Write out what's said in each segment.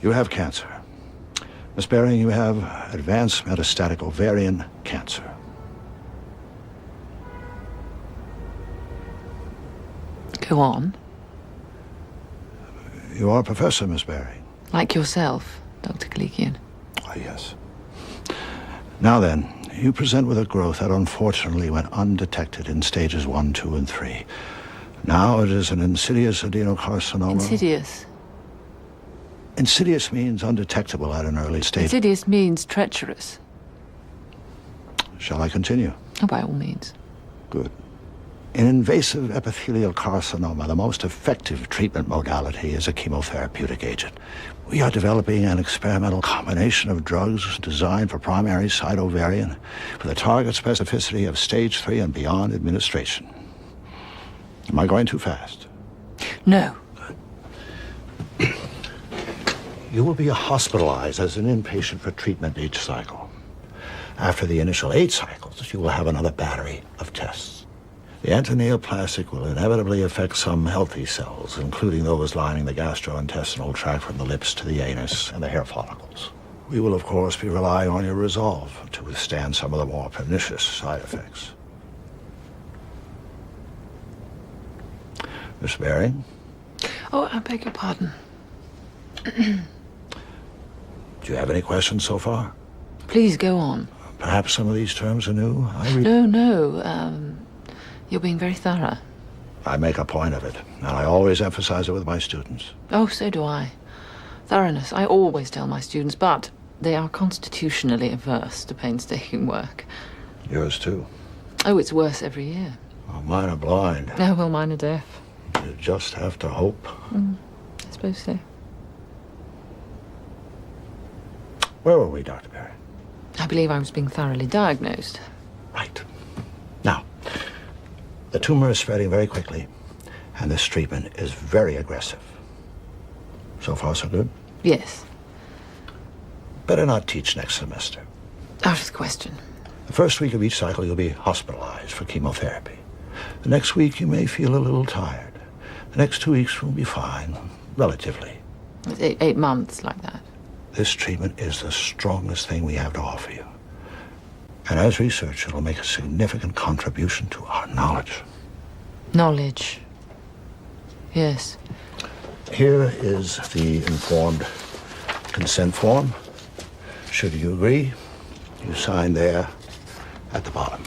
You have cancer. Miss Bearing, you have advanced metastatic ovarian cancer. Go on. You are a professor, Miss Bearing. Like yourself, Dr. Kalikian. Ah, yes. Now then, you present with a growth that unfortunately went undetected in stages 1, 2, and 3. Now it is an insidious adenocarcinoma. Insidious? Insidious means undetectable at an early stage. Insidious means treacherous. Shall I continue? Oh, by all means. Good. In invasive epithelial carcinoma, the most effective treatment modality is a chemotherapeutic agent. We are developing an experimental combination of drugs designed for primary site ovarian with a target specificity of stage 3 and beyond administration. Am I going too fast? No. Good. You will be hospitalized as an inpatient for treatment each cycle. After the initial 8 cycles, you will have another battery of tests. The antineoplastic will inevitably affect some healthy cells, including those lining the gastrointestinal tract from the lips to the anus and the hair follicles. We will, of course, be relying on your resolve to withstand some of the more pernicious side effects. Miss Bearing? Oh, I beg your pardon. Do you have any questions so far? Please go on. Perhaps some of these terms are new? No. You're being very thorough. I make a point of it, and I always emphasize it with my students. Oh, so do I. Thoroughness, I always tell my students, but they are constitutionally averse to painstaking work. Yours too. Oh, it's worse every year. Oh, mine are blind. Oh, well, mine are deaf. You just have to hope. I suppose so. Where were we, Dr. Bearing? I believe I was being thoroughly diagnosed. Right. Now, the tumor is spreading very quickly, and this treatment is very aggressive. So far, so good? Yes. Better not teach next semester. Out of the question. The first week of each cycle, you'll be hospitalized for chemotherapy. The next week, you may feel a little tired. The next 2 weeks will be fine, relatively. It's 8 months like that. This treatment is the strongest thing we have to offer you. And as research, it'll make a significant contribution to our knowledge. Knowledge. Yes. Here is the informed consent form. Should you agree, you sign there at the bottom.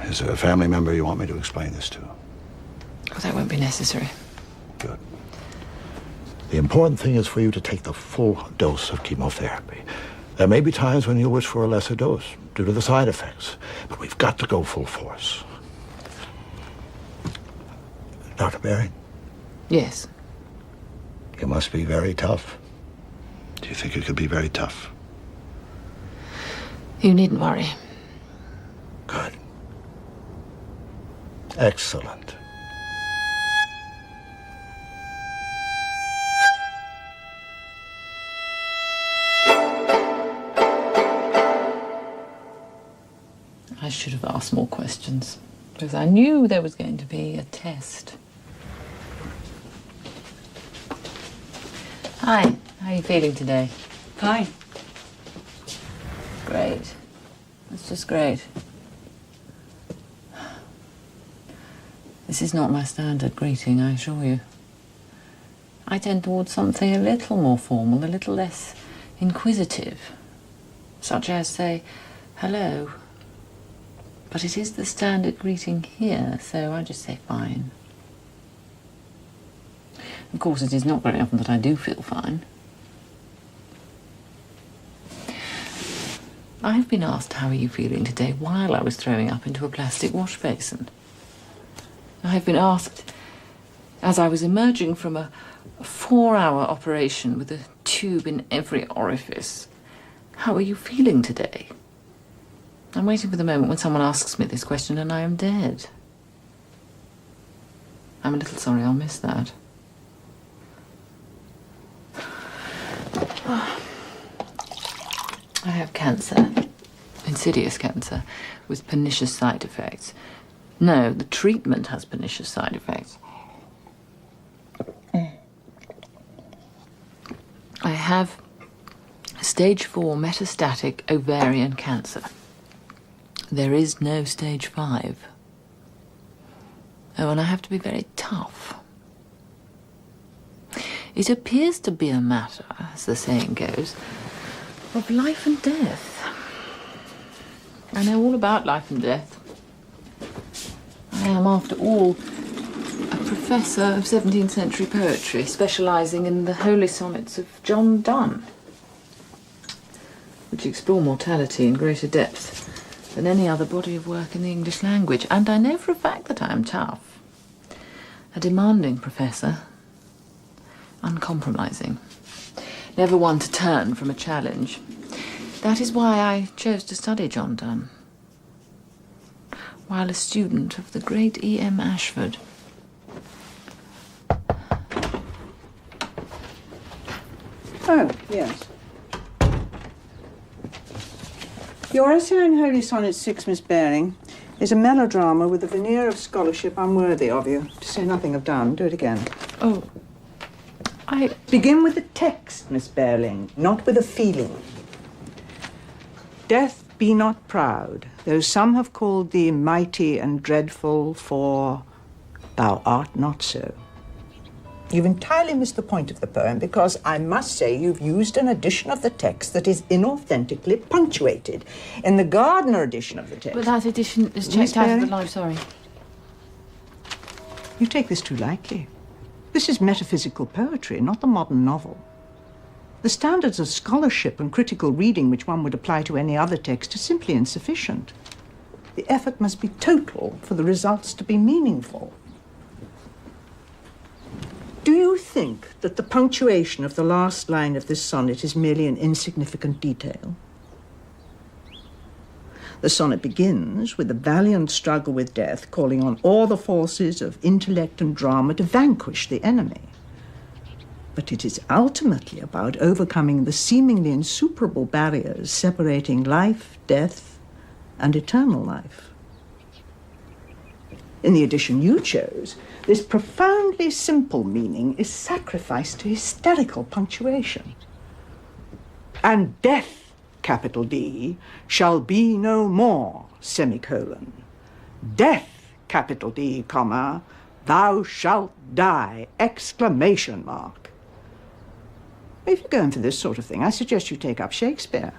Is there a family member you want me to explain this to? Oh, that won't be necessary. Good. The important thing is for you to take the full dose of chemotherapy. There may be times when you'll wish for a lesser dose due to the side effects, but we've got to go full force. Dr. Bearing? Yes. You must be very tough. Do you think you could be very tough? You needn't worry. Good. Excellent. I should have asked more questions, because I knew there was going to be a test. Hi, how are you feeling today? Fine. Great. That's just great. This is not my standard greeting, I assure you. I tend towards something a little more formal, a little less inquisitive, such as, say, hello. But it is the standard greeting here, so I just say fine. Of course, it is not very often that I do feel fine. I've been asked how are you feeling today while I was throwing up into a plastic wash basin. I've been asked as I was emerging from a 4-hour operation with a tube in every orifice, how are you feeling today? I'm waiting for the moment when someone asks me this question and I am dead. I'm a little sorry I'll miss that. I have cancer insidious cancer with pernicious side effects. No, the treatment has pernicious side effects. I have stage 4 metastatic ovarian cancer. There is no stage 5. Oh, and I have to be very tough. It appears to be a matter, as the saying goes, of life and death. I know all about life and death. I am, after all, a professor of 17th century poetry, specialising in the holy sonnets of John Donne, which explore mortality in greater depth than any other body of work in the English language. And I know for a fact that I am tough. A demanding professor, uncompromising, never one to turn from a challenge. That is why I chose to study John Donne, while a student of the great E.M. Ashford. Oh, yes. Your essay on Holy Sonnet 6, Miss Bearing, is a melodrama with a veneer of scholarship unworthy of you, to say nothing of Donne. Do it again. Oh, Begin with the text, Miss Bearing, not with a feeling. Death, be not proud, though some have called thee mighty and dreadful, for thou art not so. You've entirely missed the point of the poem, because I must say you've used an edition of the text that is inauthentically punctuated. In the Gardner edition of the text... But that edition is checked out of the line, sorry. You take this too lightly. This is metaphysical poetry, not the modern novel. The standards of scholarship and critical reading which one would apply to any other text are simply insufficient. The effort must be total for the results to be meaningful. Do you think that the punctuation of the last line of this sonnet is merely an insignificant detail? The sonnet begins with a valiant struggle with death, calling on all the forces of intellect and drama to vanquish the enemy. But it is ultimately about overcoming the seemingly insuperable barriers separating life, death, and eternal life. In the edition you chose, this profoundly simple meaning is sacrificed to hysterical punctuation. And death, capital D, shall be no more, semicolon. Death, capital D, comma, thou shalt die, exclamation mark. If you're going for this sort of thing, I suggest you take up Shakespeare.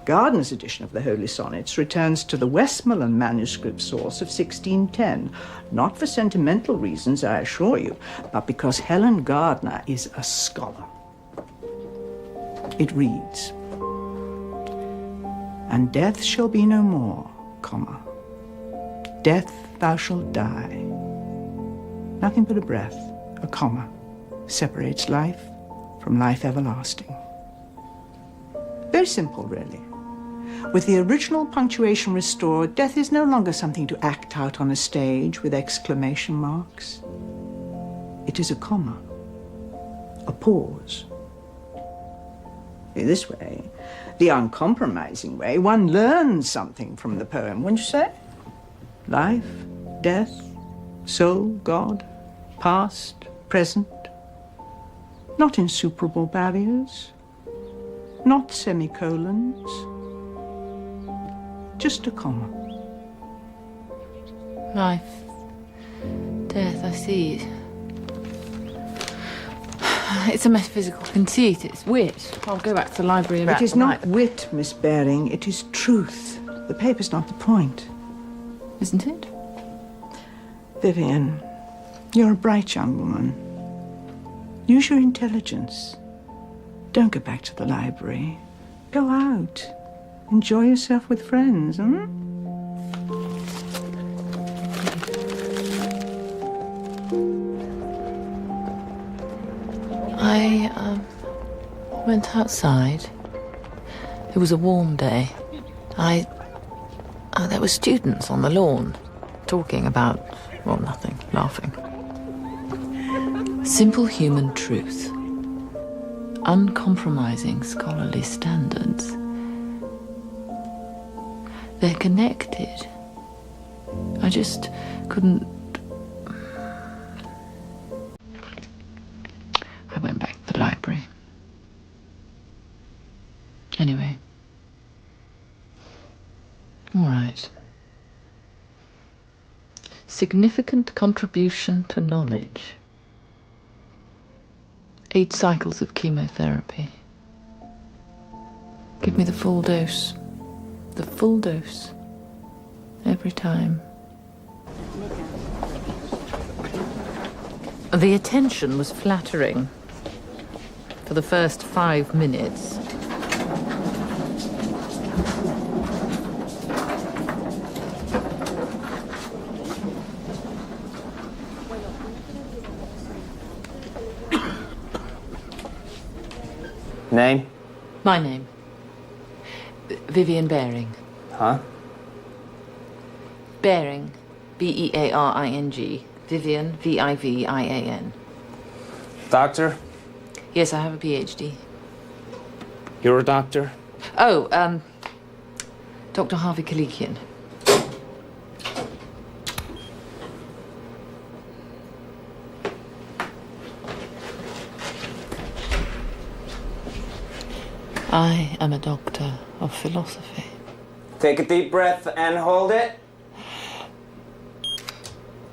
Gardner's edition of the Holy Sonnets returns to the Westmoreland manuscript source of 1610, not for sentimental reasons, I assure you, but because Helen Gardner is a scholar. It reads, and death shall be no more, comma. Death thou shalt die. Nothing but a breath, a comma, separates life from life everlasting. Very simple, really. With the original punctuation restored, death is no longer something to act out on a stage with exclamation marks. It is a comma, a pause. In this way, the uncompromising way, one learns something from the poem, wouldn't you say? Life, death, soul, God, past, present. Not insuperable barriers, not semicolons, just a comma. Life, death, I see. It's a metaphysical conceit, it's wit. I'll go back to the library about It is not wit, Miss Bearing, it is truth. The paper's not the point. Isn't it? Vivian, you're a bright young woman. Use your intelligence. Don't go back to the library. Go out. Enjoy yourself with friends, I went outside. It was a warm day. There were students on the lawn, talking about, well, nothing, laughing. Simple human truth. Uncompromising scholarly standards. They're connected. I just couldn't... I went back to the library. Anyway. All right. Significant contribution to knowledge. 8 cycles of chemotherapy. Give me the full dose. The full dose. Every time. The attention was flattering for the first 5 minutes. Name? My name. Vivian Bearing. Huh? Bearing. B-E-A-R-I-N-G. Vivian, V-I-V-I-A-N. Doctor? Yes, I have a PhD. You're a doctor? Oh, Dr. Harvey Kalikian. I am a doctor of philosophy. Take a deep breath and hold it.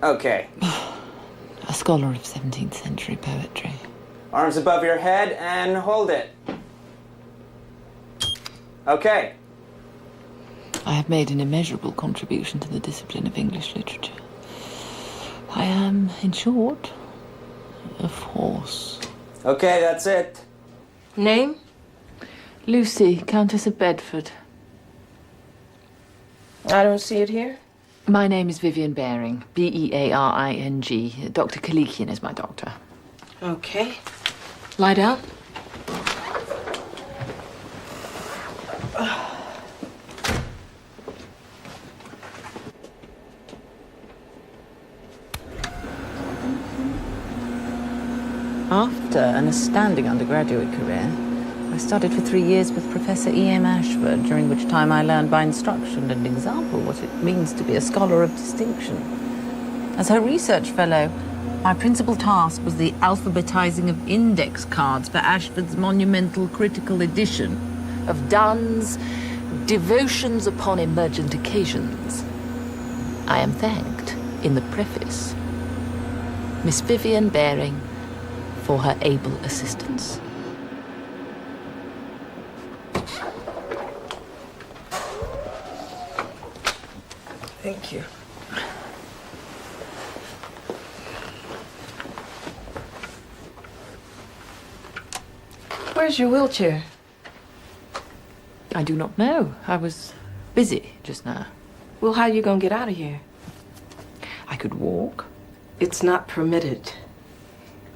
Okay. A scholar of 17th century poetry. Arms above your head and hold it. Okay. I have made an immeasurable contribution to the discipline of English literature. I am, in short, a force. Okay, that's it. Name? Lucy, Countess of Bedford. I don't see it here. My name is Vivian Bearing, B-E-A-R-I-N-G. Dr. Kalikian is my doctor. Okay. Lie down. After an astounding undergraduate career, I studied for 3 years with Professor E.M. Ashford, during which time I learned by instruction and example what it means to be a scholar of distinction. As her research fellow, my principal task was the alphabetizing of index cards for Ashford's monumental critical edition of Donne's Devotions upon Emergent Occasions. I am thanked, in the preface, Miss Vivian Bearing for her able assistance. Thank you. Where's your wheelchair? I do not know. I was busy just now. Well, how you gonna get out of here? I could walk. It's not permitted.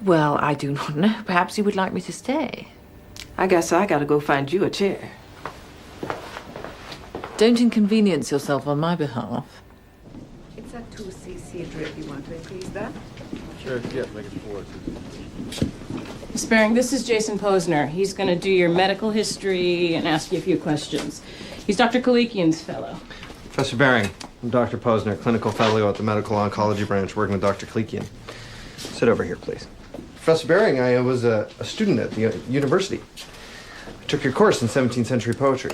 Well, I do not know. Perhaps you would like me to stay. I guess I gotta go find you a chair. Don't inconvenience yourself on my behalf. It's a 2cc drip. You want to increase that? Sure, yeah, make it 4. Miss Bearing, this is Jason Posner. He's going to do your medical history and ask you a few questions. He's Dr. Kalikian's fellow. Professor Bearing, I'm Dr. Posner, clinical fellow at the medical oncology branch, working with Dr. Kalikian. Sit over here, please. Professor Bearing, I was a student at the university. I took your course in 17th century poetry.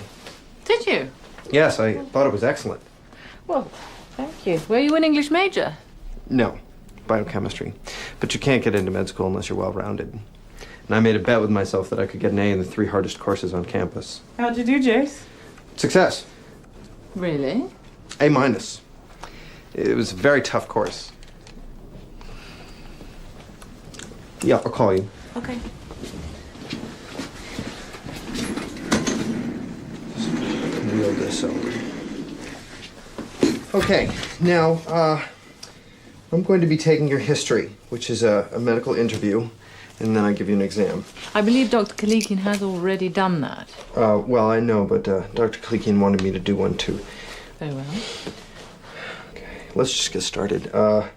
Did you? Yes, I thought it was excellent. Well, thank you. Were you an English major? No, biochemistry. But you can't get into med school unless you're well-rounded. And I made a bet with myself that I could get an A in the 3 hardest courses on campus. How'd you do, Jace? Success. Really? A minus. It was a very tough course. Yeah, I'll call you. Okay. Wheel this over. Okay, now, I'm going to be taking your history, which is a medical interview, and then I give you an exam. I believe Dr. Kalikian has already done that. Well, I know, but Dr. Kalikian wanted me to do one too. Very well. Okay, let's just get started. How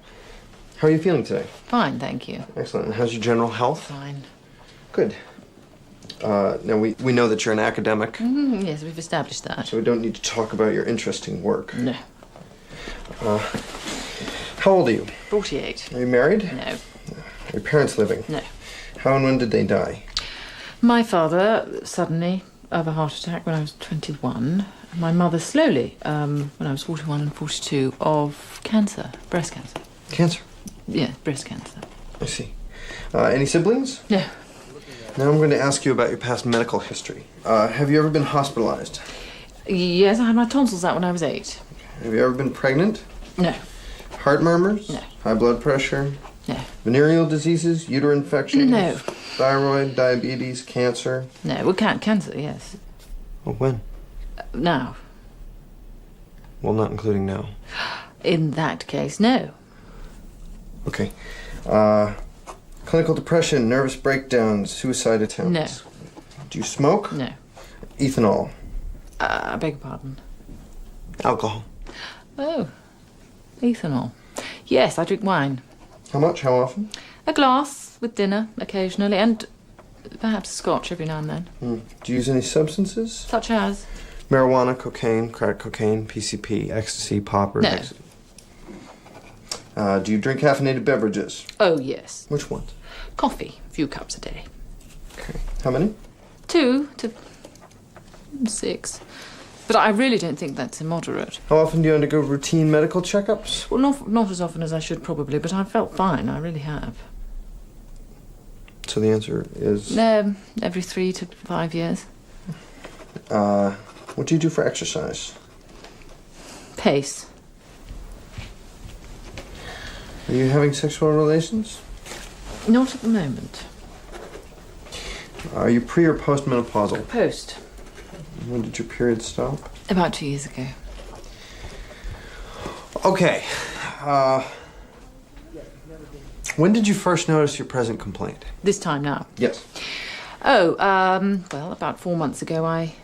are you feeling today? Fine, thank you. Excellent. And how's your general health? Fine. Good. Now, we know that you're an academic, Yes, we've established that. so we don't need to talk about your interesting work. No. How old are you? 48. Are you married? No. Are your parents living? No. How and when did they die? My father, suddenly, of a heart attack when I was 21. And my mother, slowly, when I was 41 and 42, of cancer, breast cancer. Cancer. Yeah, breast cancer. I see. Any siblings? No. Now I'm going to ask you about your past medical history. Have you ever been hospitalized? Yes, I had my tonsils out when I was 8. Have you ever been pregnant? No. Heart murmurs? No. High blood pressure? No. Venereal diseases? Uterine infections? No. Thyroid? Diabetes? Cancer? No. Well, cancer, yes. Well, when? Now. Well, not including now. In that case, no. Okay. Clinical depression, nervous breakdowns, suicide attempts? No. Do you smoke? No. Ethanol? I beg your pardon. Alcohol? Oh. Ethanol. Yes, I drink wine. How much? How often? A glass with dinner occasionally, and perhaps scotch every now and then. Do you use any substances? Such as? Marijuana, cocaine, crack cocaine, PCP, ecstasy, poppers? No. Do you drink caffeinated beverages? Oh, yes. Which ones? Coffee, a few cups a day. Okay. How many? 2 to 6. But I really don't think that's immoderate. How often do you undergo routine medical checkups? Well, not as often as I should probably, but I've felt fine, I really have. So the answer is... Every 3 to 5 years. What do you do for exercise? Pace. Are you having sexual relations? Not at the moment. Are you pre- or post-menopausal? Post. When did your period stop? About 2 years ago. Okay. When did you first notice your present complaint? This time now. Yes. Oh, well, about 4 months ago I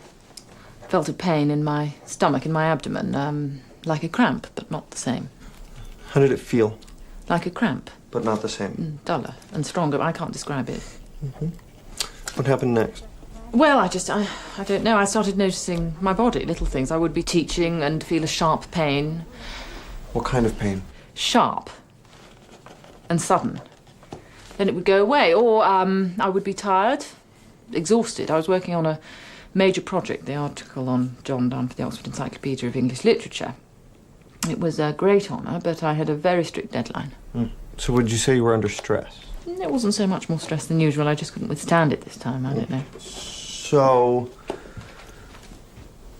felt a pain in my stomach, in my abdomen, like a cramp, but not the same. How did it feel? Like a cramp. But not the same. Duller and stronger, I can't describe it. What happened next? Well, I don't know. I started noticing my body, little things. I would be teaching and feel a sharp pain. What kind of pain? Sharp. And sudden. Then it would go away. Or I would be tired, exhausted. I was working on a major project, the article on John Donne for the Oxford Encyclopedia of English Literature. It was a great honour, but I had a very strict deadline. So would you say you were under stress? It wasn't so much more stress than usual. I just couldn't withstand it this time. I don't know.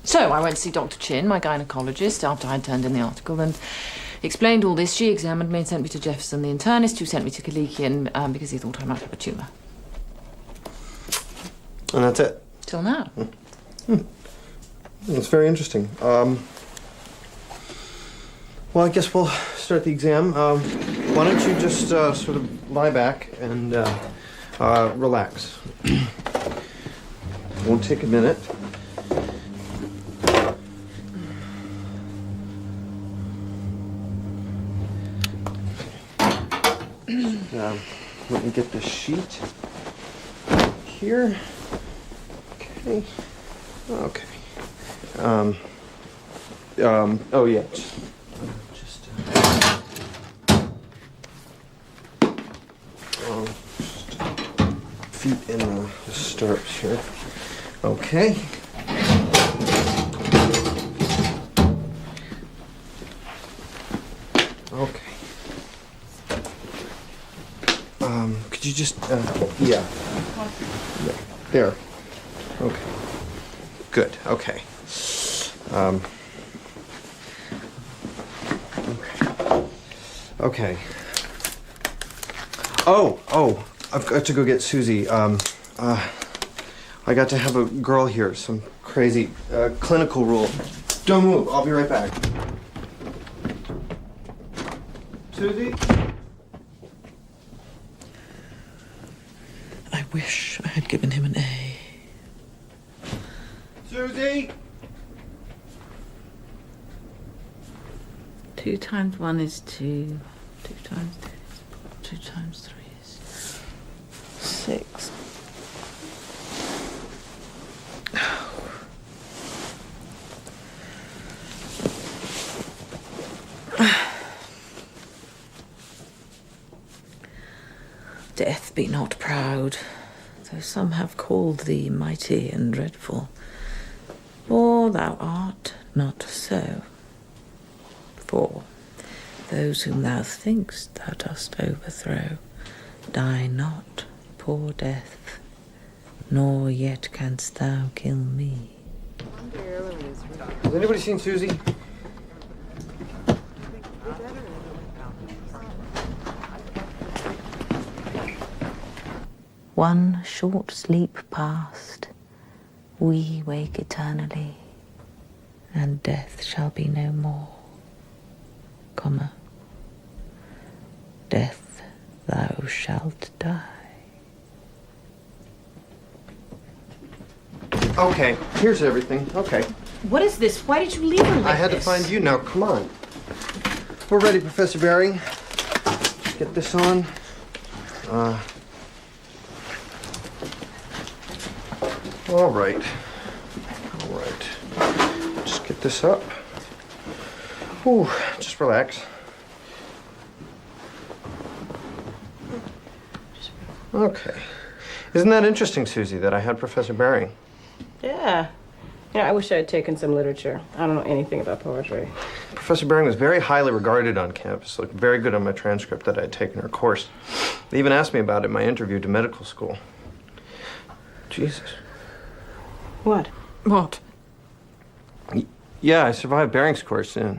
So I went to see Dr. Chin, my gynaecologist, after I'd turned in the article and explained all this. She examined me and sent me to Jefferson, the internist, who sent me to Kalikian because he thought I might have a tumour. And that's it? Till now. That's very interesting. Well, I guess we'll start the exam. Why don't you just sort of lie back and relax. Won't take a minute. Let me get this sheet here. Okay. Okay. Oh yeah. Just feet in the stirrups here. Okay. Okay. Could you just, yeah. There. Okay. Good, okay. Okay. Oh, I've got to go get Susie. I got to have a girl here, some crazy clinical rule. Don't move, I'll be right back. Susie? I wish I had given him an A. Susie? 2 times 1 is 2. 2 times 2 times 3 is 6. death, be not proud, though some have called thee mighty and dreadful. For thou art not so. For those whom thou think'st thou dost overthrow die not, poor death, nor yet canst thou kill me. Has anybody seen Susie? One short sleep past, we wake eternally, and death shall be no more, comma, death thou shalt die. Okay, here's everything. Okay. What is this? Why did you leave her like I had to find you. Now, come on. We're ready, Professor Bearing. Get this on. All right. All right. Just get this up. Ooh, just relax. Okay. Isn't that interesting, Susie, that I had Professor Bearing? Yeah. I wish I had taken some literature. I don't know anything about poetry. Professor Bearing was very highly regarded on campus, looked very good on my transcript that I had taken her course. They even asked me about it in my interview to medical school. Jesus. What? What? Yeah, I survived Bering's course, yeah.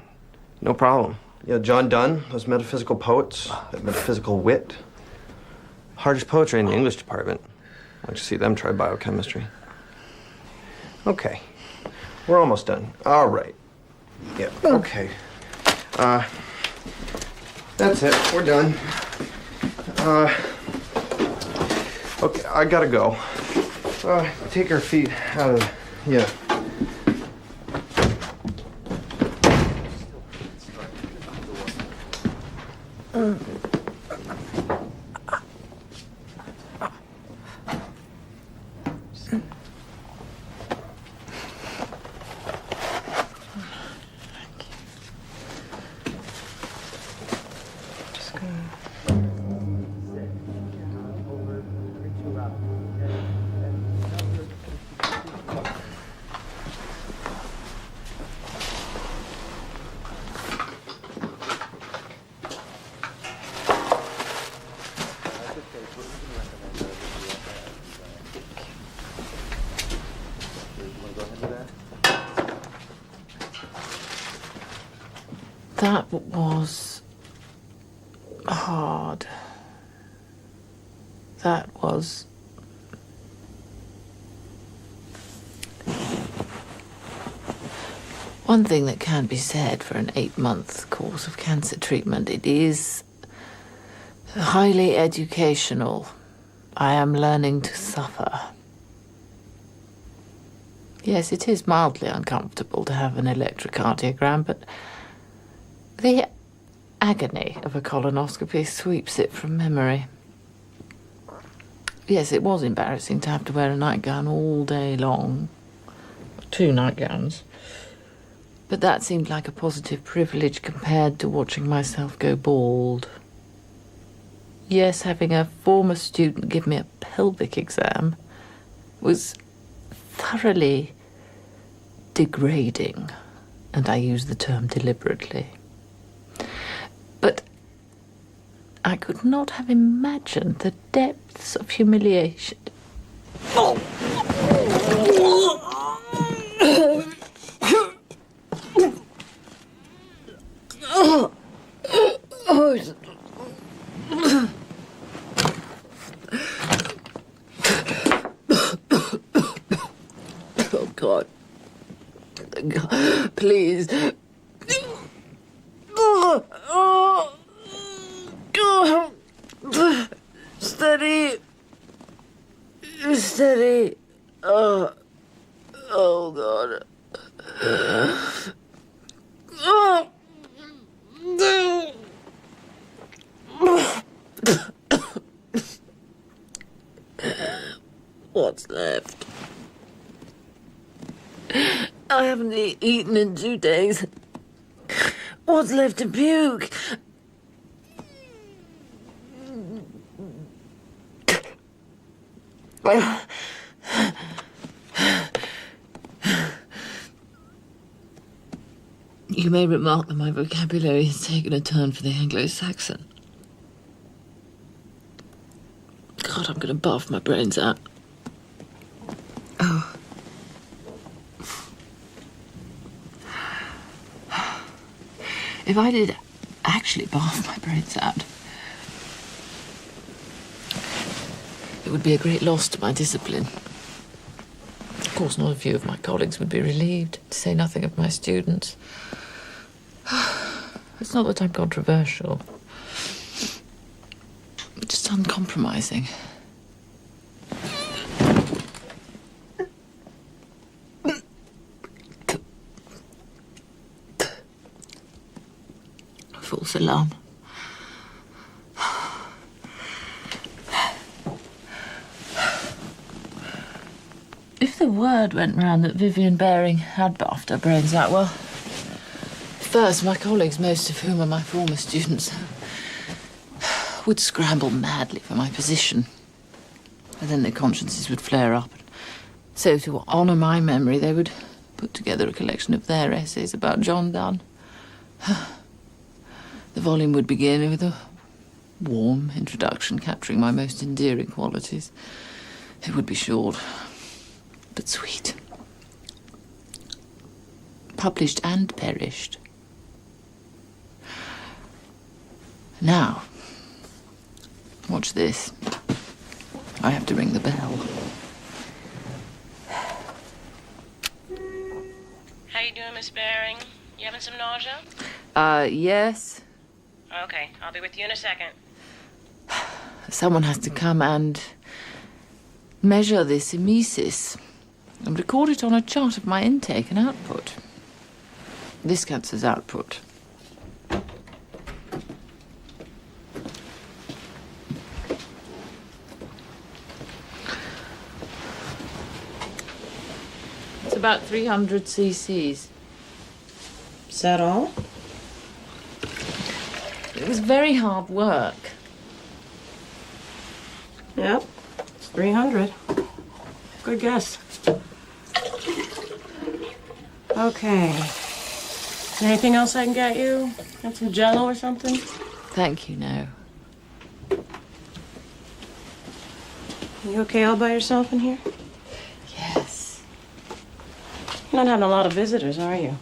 No problem. Yeah, John Donne, those metaphysical poets, that metaphysical wit. Hardest poetry in the English department. I'd like to see them try biochemistry. Okay. We're almost done. All right. Yeah, okay. That's it. We're done. Okay, I gotta go. Take our feet out of yeah. That was hard. That was... One thing that can be said for an 8-month course of cancer treatment, it is highly educational. I am learning to suffer. Yes, it is mildly uncomfortable to have an electrocardiogram, but the agony of a colonoscopy sweeps it from memory. Yes, it was embarrassing to have to wear a nightgown all day long. 2 nightgowns. But that seemed like a positive privilege compared to watching myself go bald. Yes, having a former student give me a pelvic exam was thoroughly degrading, and I use the term deliberately. But I could not have imagined the depths of humiliation. Oh, God. God. Please. Steady. Steady. Oh, God. What's left? I haven't eaten in 2 days. What's left to puke? You may remark that my vocabulary has taken a turn for the Anglo-Saxon. God, I'm going to barf my brains out. Oh. If I did actually barf my brains out, it would be a great loss to my discipline. Of course, not a few of my colleagues would be relieved, to say nothing of my students. It's not that I'm controversial. Just uncompromising. False alarm. If the word went round that Vivian Bearing had barfed her brains out, well, first, my colleagues, most of whom are my former students, would scramble madly for my position. And then their consciences would flare up. So to honour my memory, they would put together a collection of their essays about John Donne. The volume would begin with a warm introduction capturing my most endearing qualities. It would be short, but sweet. Published and perished. Now, watch this. I have to ring the bell. How you doing, Miss Bearing? You having some nausea? Yes. Okay, I'll be with you in a second. Someone has to come and measure this emesis and record it on a chart of my intake and output. This counts as output. It's about 300 cc's. Is that all? It was very hard work. Yep. It's 300. Good guess. Okay. Is there anything else I can get you? Got some Jell-O or something? Thank you, no. You okay all by yourself in here? Yes. You're not having a lot of visitors, are you?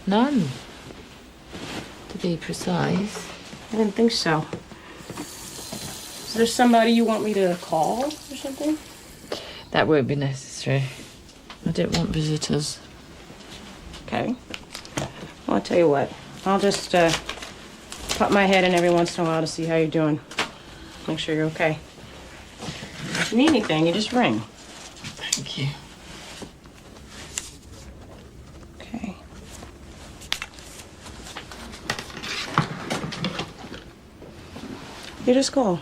None. To be precise. I didn't think so. Is there somebody you want me to call or something? That won't be necessary. I don't want visitors. Okay. Well, I'll tell you what. I'll just pop my head in every once in a while to see how you're doing. Make sure you're okay. If you need anything, you just ring. Thank you. Okay. You just call.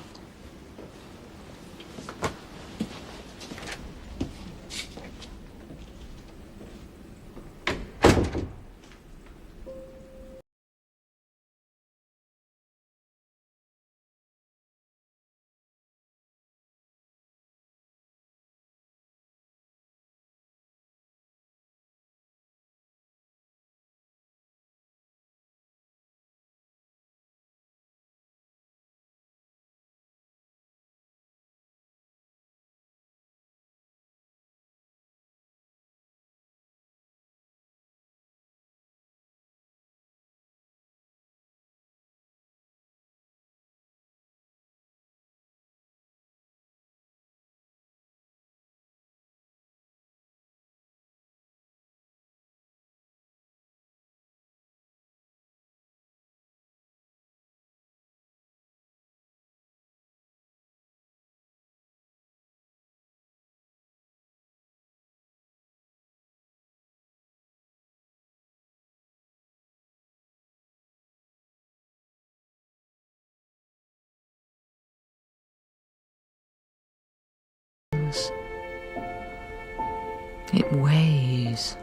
It weighs,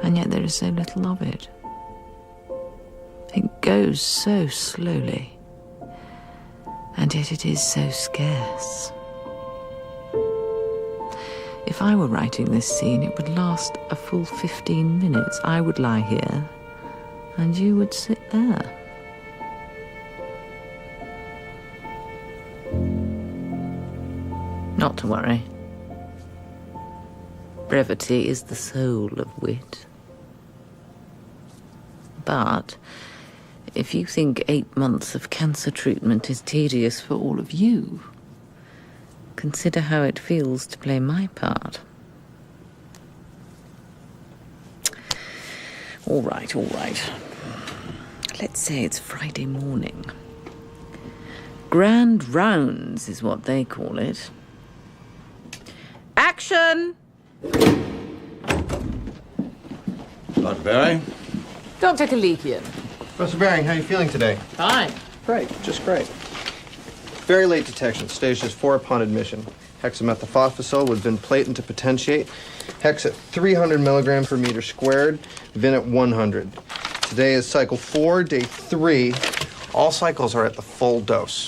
and yet there is so little of it. It goes so slowly, and yet it is so scarce. If I were writing this scene, it would last a full 15 minutes. I would lie here, and you would sit there. Not to worry. Brevity is the soul of wit. But if you think 8 months of cancer treatment is tedious for all of you, consider how it feels to play my part. All right, all right. Let's say it's Friday morning. Grand rounds is what they call it. Action! Dr. Bearing? Dr. Kalikian. Professor Bearing, how are you feeling today? Fine. Great, just great. Very late detection, stage is 4 upon admission. Hexamethylphosphosol with Vin platin to potentiate. Hex at 300 milligrams per meter squared, Vin at 100. Today is cycle 4, day 3. All cycles are at the full dose.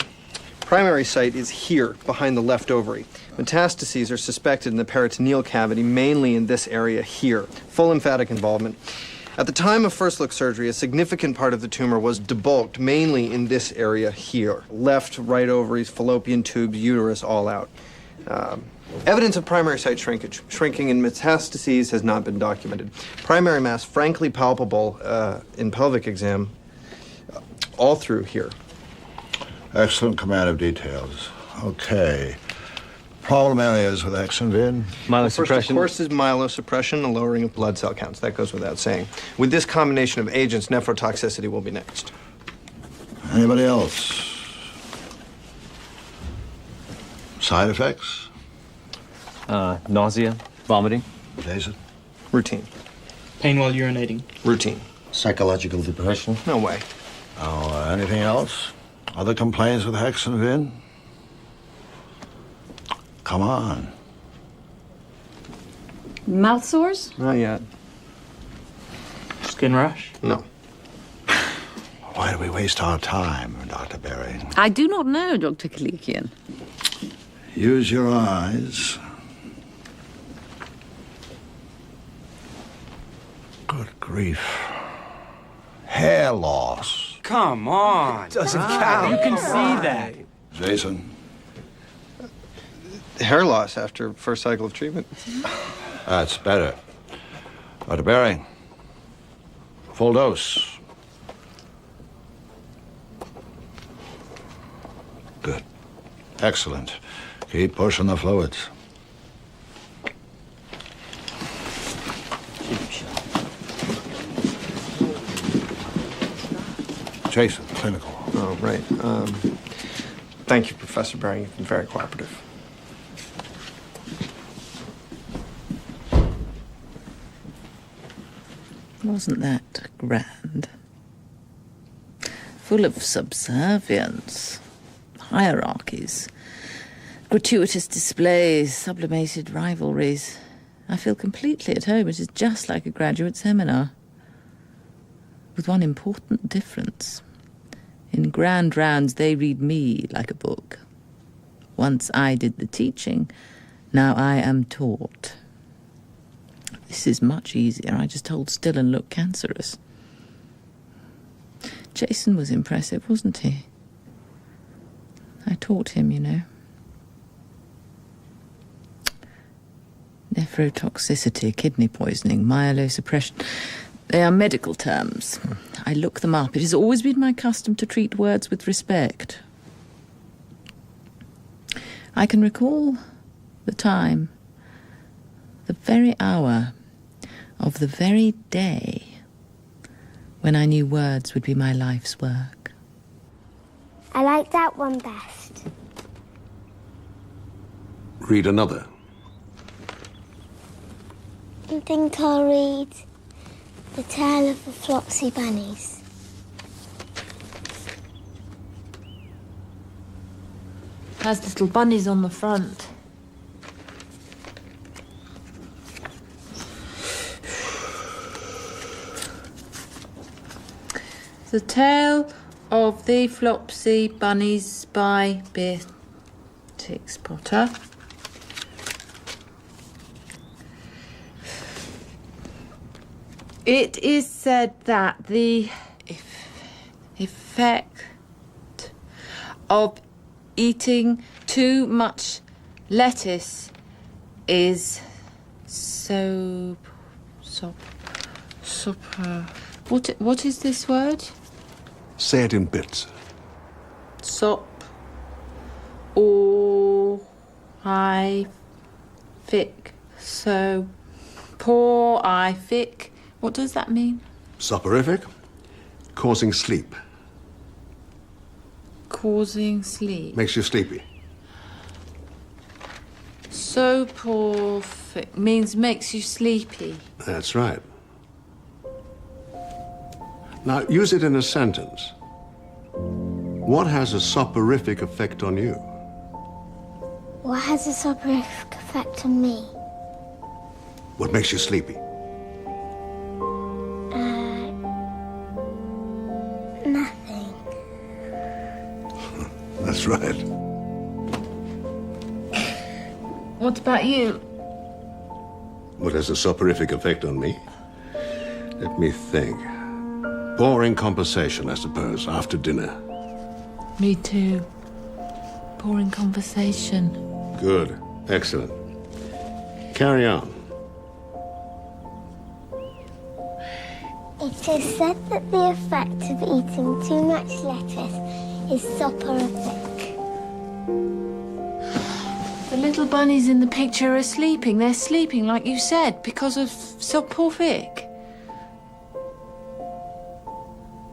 Primary site is here, behind the left ovary. Metastases are suspected in the peritoneal cavity, mainly in this area here. Full lymphatic involvement. At the time of first look surgery, a significant part of the tumor was debulked, mainly in this area here. Left, right ovaries, fallopian tubes, uterus, all out. Evidence of primary site shrinkage. Shrinking in metastases has not been documented. Primary mass, frankly palpable in pelvic exam, all through here. Excellent command of details. Okay. Problem areas with X and Vin? First, of course, is myelosuppression, a lowering of blood cell counts. That goes without saying. With this combination of agents, nephrotoxicity will be next. Anybody else? Side effects? Nausea, vomiting. Jason? Routine. Pain while urinating. Routine. Psychological depression. No way. Oh, anything else? Other complaints with Hex and Vin? Come on. Mouth sores? Not yet. Skin rash? No. Why do we waste our time, Dr. Bearing? I do not know, Dr. Kalikian. Use your eyes. Good grief. Hair loss. Come on. Doesn't count. You can see that. Jason? Hair loss after first cycle of treatment. That's better. Dr. Bearing, full dose. Good. Excellent. Keep pushing the fluids. Jason, clinical. Oh, right. Thank you, Professor Bearing. You've been very cooperative. Wasn't that grand? Full of subservience, hierarchies, gratuitous displays, sublimated rivalries. I feel completely at home. It is just like a graduate seminar. With one important difference. In grand rounds, they read me like a book. Once I did the teaching, now I am taught. This is much easier. I just hold still and look cancerous. Jason was impressive, wasn't he? I taught him, you know. Nephrotoxicity, kidney poisoning, myelosuppression. They are medical terms. I look them up. It has always been my custom to treat words with respect. I can recall the time, the very hour of the very day when I knew words would be my life's work. I like that one best. Read another. I think I'll read The Tale of the Flopsy Bunnies. Has little bunnies on the front. The Tale of the Flopsy Bunnies by Beatrix Potter. It is said that the effect of eating too much lettuce is what is this word? Say it in bits. Soporific. What does that mean? Soporific? Causing sleep. Causing sleep. Makes you sleepy. Soporific means makes you sleepy. That's right. Now, use it in a sentence. What has a soporific effect on you? What has a soporific effect on me? What makes you sleepy? Nothing. That's right. What about you? What has a soporific effect on me? Let me think. Boring conversation, I suppose, after dinner. Me too. Boring conversation. Good. Excellent. Carry on. It is said that the effect of eating too much lettuce is soporific. The little bunnies in the picture are sleeping. They're sleeping, like you said, because of soporific.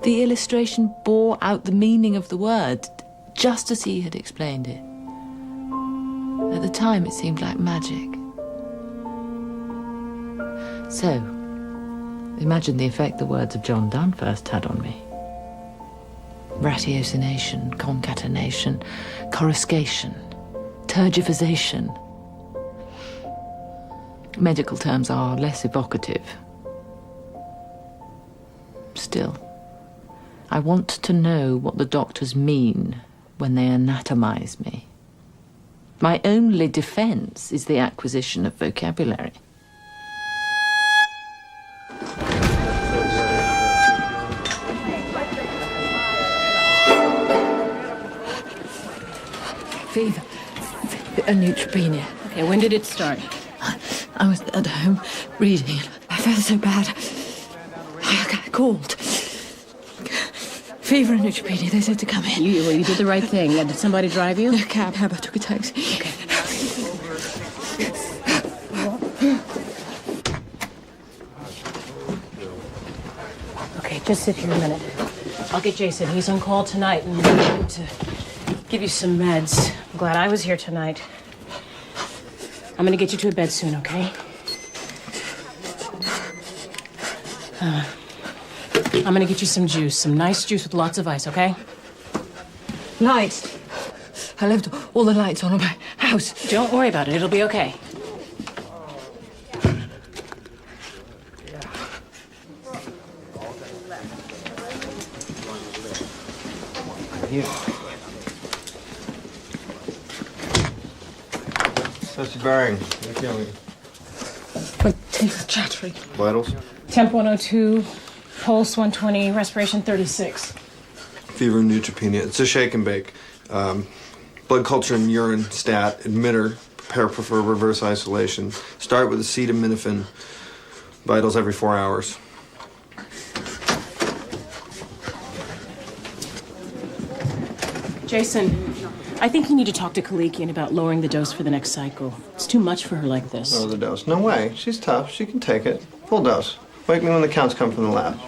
The illustration bore out the meaning of the word, just as he had explained it. At the time, it seemed like magic. So, imagine the effect the words of John Donne first had on me. Ratiocination, concatenation, coruscation, tergiversation. Medical terms are less evocative. Still, I want to know what the doctors mean when they anatomize me. My only defense is the acquisition of vocabulary. Fever. Neutropenia. Okay, when did it start? I was at home reading. I felt so bad. I got cold. Fever and neutropenia. They said to come in. You did the right thing. Did somebody drive you? A cab. I took a taxi. Okay. Okay, just sit here a minute. I'll get Jason. He's on call tonight and we need to give you some meds. I'm glad I was here tonight. I'm gonna get you to a bed soon, okay? I'm gonna get you some juice, some nice juice with lots of ice, okay? Lights. I left all the lights on in my house. Don't worry about it. It'll be okay. Here. Professor Bearing, you're feeling. My teeth are chattering. Vitals? Temp 102, pulse 120, respiration 36. Fever and neutropenia. It's a shake and bake. Blood culture and urine stat. Admitter. Prepare for reverse isolation. Start with acetaminophen. Vitals every 4 hours. Jason, I think you need to talk to Kalikian about lowering the dose for the next cycle. It's too much for her like this. Lower the dose. No way. She's tough. She can take it. Full dose. Wake me when the counts come from the lab.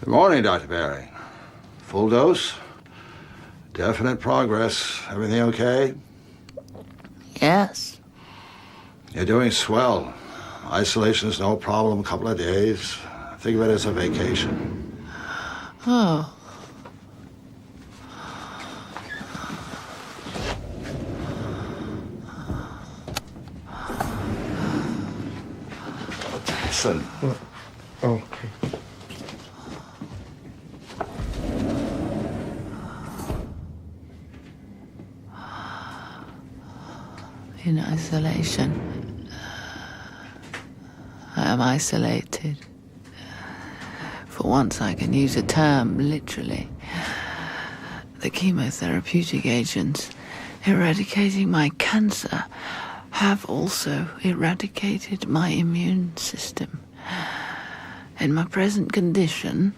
Good morning, Dr. Bearing. Full dose? Definite progress. Everything okay? Yes. You're doing swell. Isolation's no problem. A couple of days. Think of it as a vacation. Oh. Listen. Oh, okay. In isolation. I am isolated. For once I can use a term literally. The chemotherapeutic agents eradicating my cancer have also eradicated my immune system. In my present condition,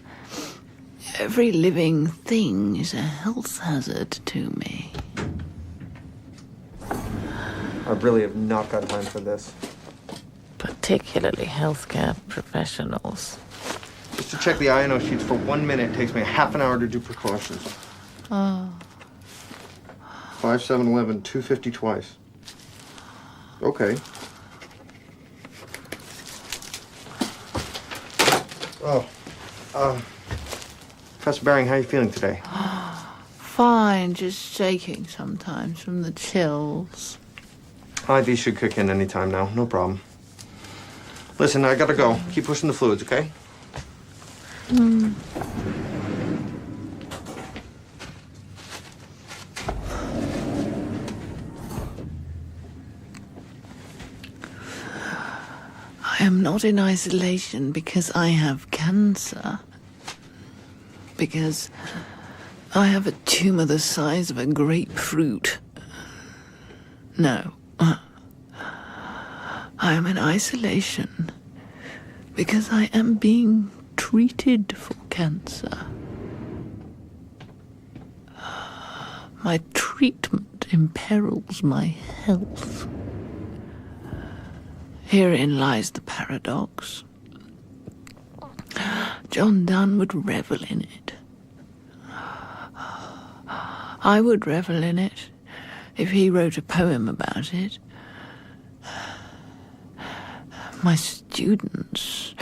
every living thing is a health hazard to me. I really have not got time for this. Particularly healthcare professionals. Just to check the INO sheets for 1 minute takes me half an hour to do precautions. Oh. 5, 7, 11, 250 twice. Okay. Professor Bearing, how are you feeling today? Fine, just shaking sometimes from the chills. IV should kick in any time now, no problem. Listen, I gotta go. Keep pushing the fluids, okay? I am not in isolation because I have cancer. Because I have a tumor the size of a grapefruit. No. I am in isolation because I am being treated for cancer. My treatment imperils my health. Herein lies the paradox. John Donne would revel in it. I would revel in it if he wrote a poem about it. My students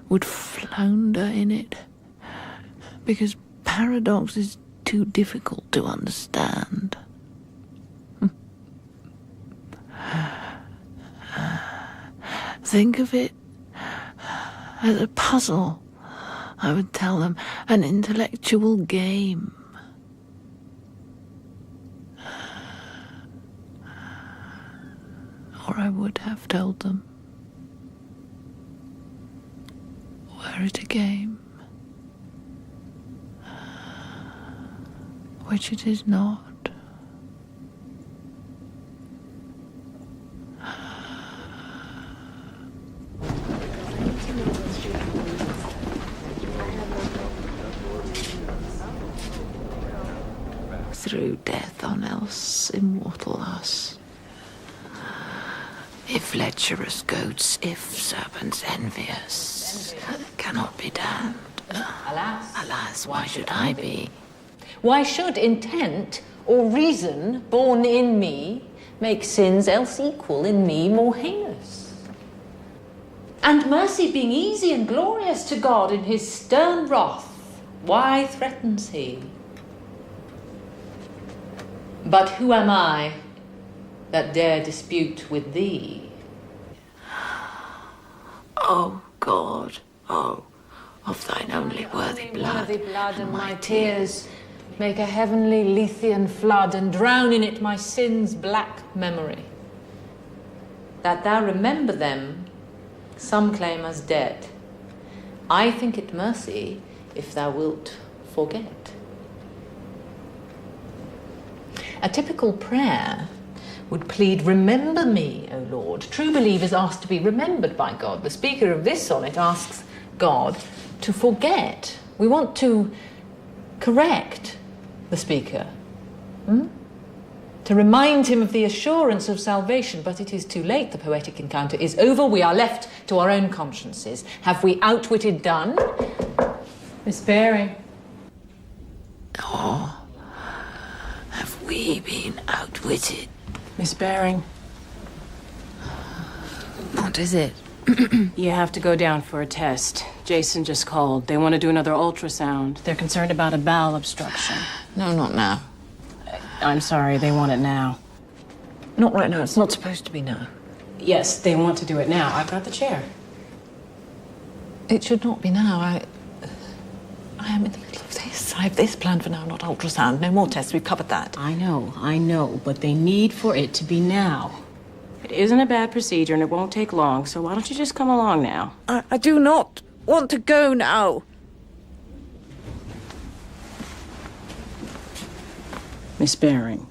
would flounder in it because paradox is too difficult to understand. Think of it as a puzzle, I would tell them, an intellectual game. Or I would have told them, were it a game, which it is not. Through death on else immortal us. If lecherous goats, if serpents envious, cannot be damned. Alas, why should I be? Why should intent or reason born in me make sins else equal in me more heinous? And mercy being easy and glorious to God in his stern wrath, why threatens he? But who am I that dare dispute with thee? O God, oh, of thine only worthy blood, and my tears make a heavenly Lethean flood and drown in it my sins' black memory. That thou remember them, some claim as dead. I think it mercy if thou wilt forget. A typical prayer would plead, remember me, O Lord. True believers ask to be remembered by God. The speaker of this sonnet asks God to forget. We want to correct the speaker, to remind him of the assurance of salvation, but it is too late. The poetic encounter is over. We are left to our own consciences. Have we outwitted Donne? Miss Bearing. Oh, have we been outwitted? Miss Bearing. What is it? You have to go down for a test. Jason just called. They want to do another ultrasound. They're concerned about a bowel obstruction. No, not now. I'm sorry, they want it now. Not right now. It's not supposed to be now. Yes, they want to do it now. I've got the chair. It should not be now. I am in the middle of this. I have this planned for now, not ultrasound. No more tests. We've covered that. I know, but they need for it to be now. It isn't a bad procedure and it won't take long, so why don't you just come along now? I do not want to go now. Miss Bearing.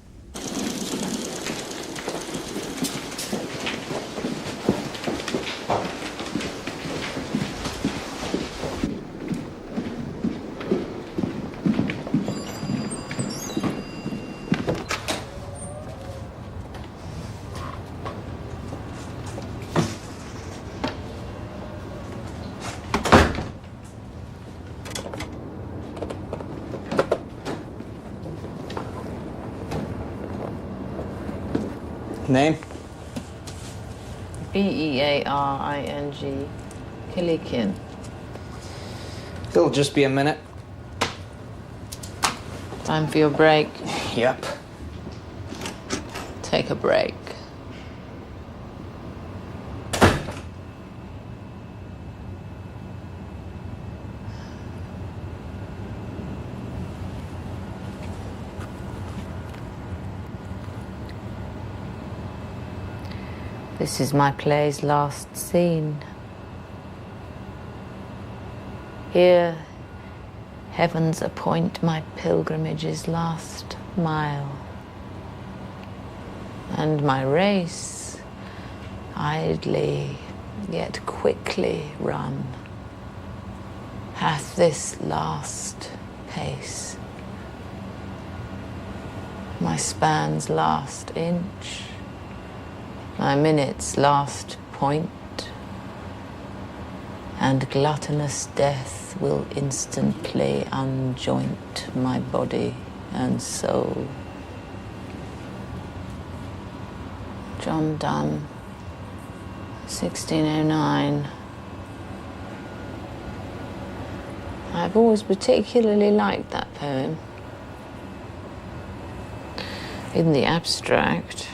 Name? Bearing. Kilikian. It'll just be a minute. Time for your break. Yep. Take a break. This is my play's last scene. Here, heavens appoint my pilgrimage's last mile, and my race, idly yet quickly run, hath this last pace, my span's last inch, my minute's last point, and gluttonous death will instantly unjoint my body and soul. John Donne, 1609. I've always particularly liked that poem. In the abstract.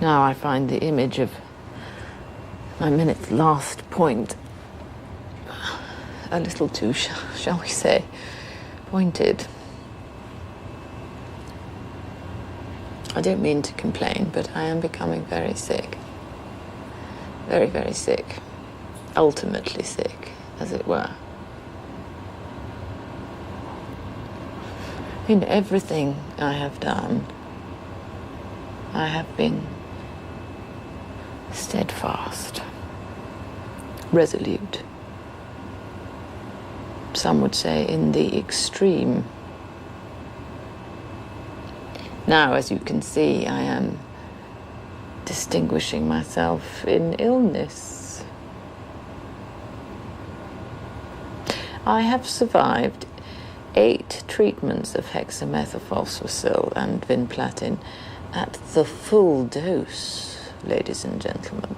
Now I find the image of my minute's last point a little too, shall we say, pointed. I don't mean to complain, but I am becoming very sick. Very, very sick. Ultimately sick, as it were. In everything I have done, I have been steadfast, resolute. Some would say in the extreme. Now, as you can see, I am distinguishing myself in illness. I have survived 8 treatments of hexamethylphosphocil and vinplatin at the full dose, ladies and gentlemen.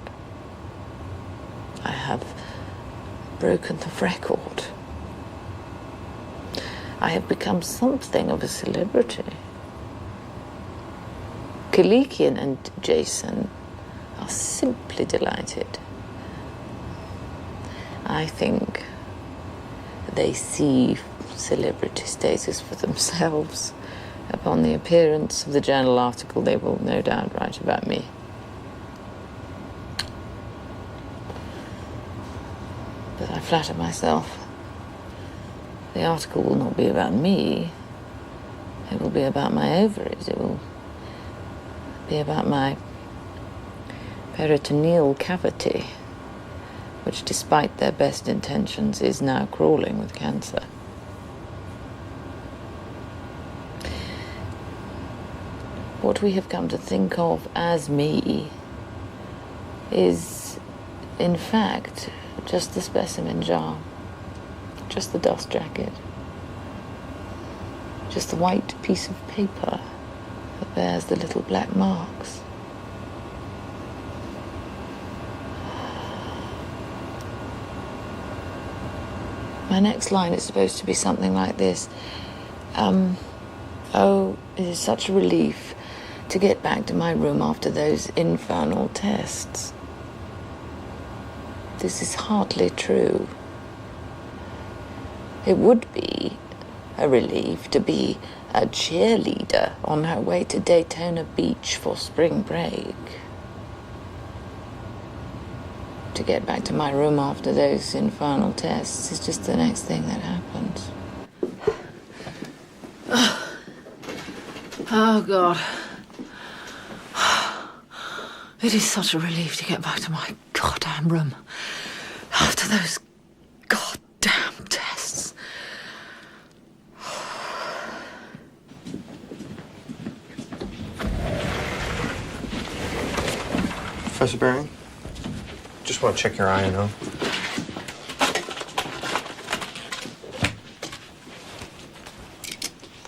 I have broken the record. I have become something of a celebrity. Kilikian and Jason are simply delighted. I think they see celebrity status for themselves. Upon the appearance of the journal article, they will no doubt write about me. But I flatter myself, the article will not be about me. It will be about my ovaries. It will be about my peritoneal cavity, which, despite their best intentions, is now crawling with cancer. What we have come to think of as me is, in fact, just the specimen jar, just the dust jacket, just the white piece of paper that bears the little black marks. My next line is supposed to be something like this. Oh, it is such a relief to get back to my room after those infernal tests. This is hardly true. It would be a relief to be a cheerleader on her way to Daytona Beach for spring break. To get back to my room after those infernal tests is just the next thing that happens. Oh, God. It is such a relief to get back to my goddamn room after those goddamn tests. Professor Bearing, just want to check your eye, you know.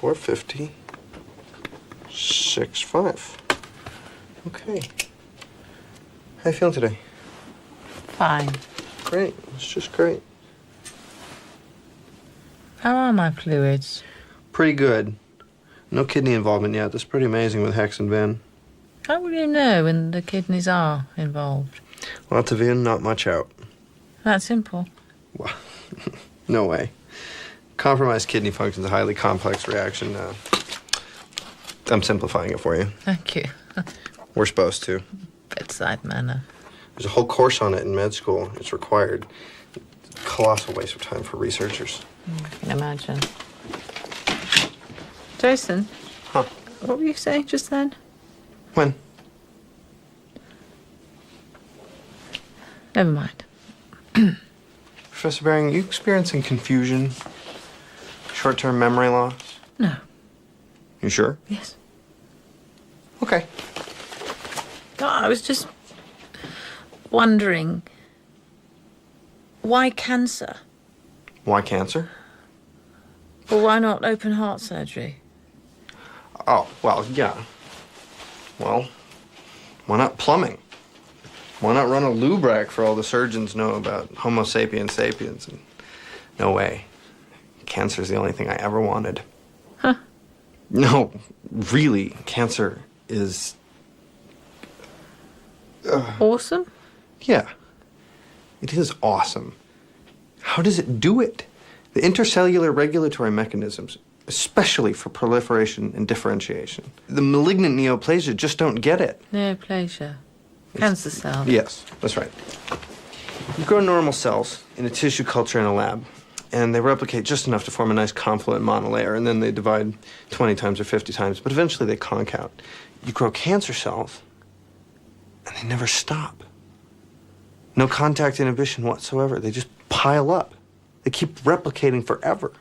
$450, 6.5. Okay. How you feeling today? Fine. Great. It's just great. How are my fluids? Pretty good. No kidney involvement yet. That's pretty amazing with Hex and Vin. How will you know when the kidneys are involved? Lots of in, not much out. That simple. Well, no way. Compromised kidney function is a highly complex reaction. I'm simplifying it for you. Thank you. We're supposed to. Bedside manner. There's a whole course on it in med school. It's required. Colossal waste of time for researchers. I can imagine. Jason? Huh? What were you saying just then? When? Never mind. Professor Bearing, you experiencing confusion? Short-term memory loss? No. You sure? Yes. Okay. No, I was just wondering, why cancer? Why cancer? Or why not open heart surgery? Oh, well, yeah. Well, why not plumbing? Why not run a lubrac for all the surgeons know about Homo sapiens sapiens? And no way. Cancer's the only thing I ever wanted. Huh. No, really, cancer is... Awesome? Yeah. It is awesome. How does it do it? The intercellular regulatory mechanisms, especially for proliferation and differentiation. The malignant neoplasia just don't get it. Neoplasia. Cancer cells. Yes, that's right. You grow normal cells in a tissue culture in a lab, and they replicate just enough to form a nice confluent monolayer, and then they divide 20 times or 50 times, but eventually they conk out. You grow cancer cells, and they never stop. No contact inhibition whatsoever. They just pile up. They keep replicating forever.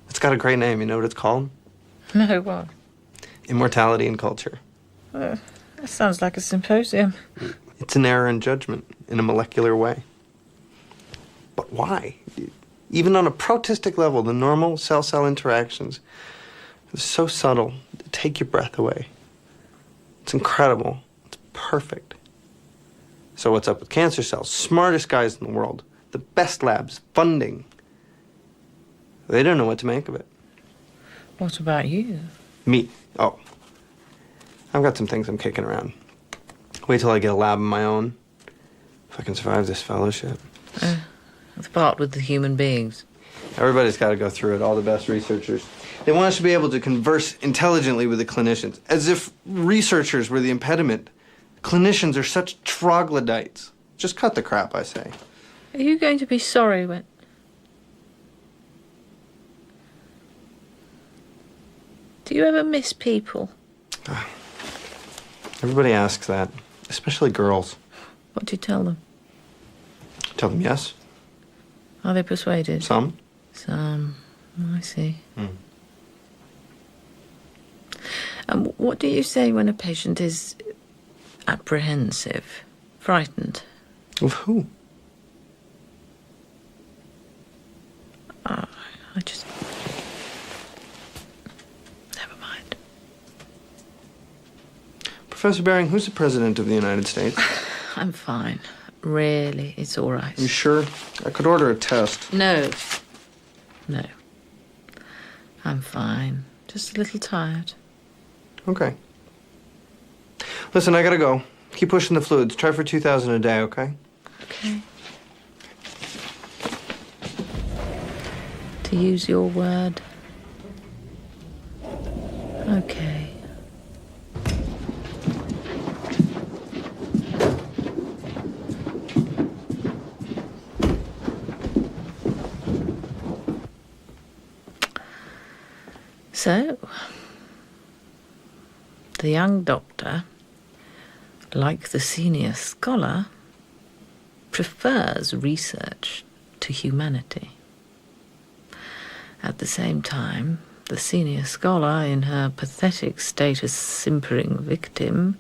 It's got a great name. You know what it's called? No, what? Immortality in culture. That sounds like a symposium. It's an error in judgment in a molecular way. But why? Even on a protistic level, the normal cell-cell interactions are so subtle, they take your breath away. It's incredible. It's perfect. So what's up with cancer cells? Smartest guys in the world. The best labs, funding. They don't know what to make of it. What about you? Me? Oh. I've got some things I'm kicking around. Wait till I get a lab of my own. If I can survive this fellowship. The part with the human beings. Everybody's got to go through it, all the best researchers. They want us to be able to converse intelligently with the clinicians, as if researchers were the impediment. Clinicians are such troglodytes. Just cut the crap, I say. Are you going to be sorry when... Do you ever miss people? Everybody asks that, especially girls. What do you tell them? Tell them yes. Are they persuaded? Some. Some. Oh, I see. Hmm. And what do you say when a patient is apprehensive, frightened? Of who? I just... Never mind. Professor Bearing, who's the President of the United States? I'm fine. really. It's all right. You sure? I could order a test. No. No. I'm fine. Just a little tired. Okay. Listen, I gotta go. Keep pushing the fluids. Try for 2,000 a day, okay? Okay. To use your word. Okay. So, the young doctor, like the senior scholar, prefers research to humanity. At the same time, the senior scholar, in her pathetic state as simpering victim,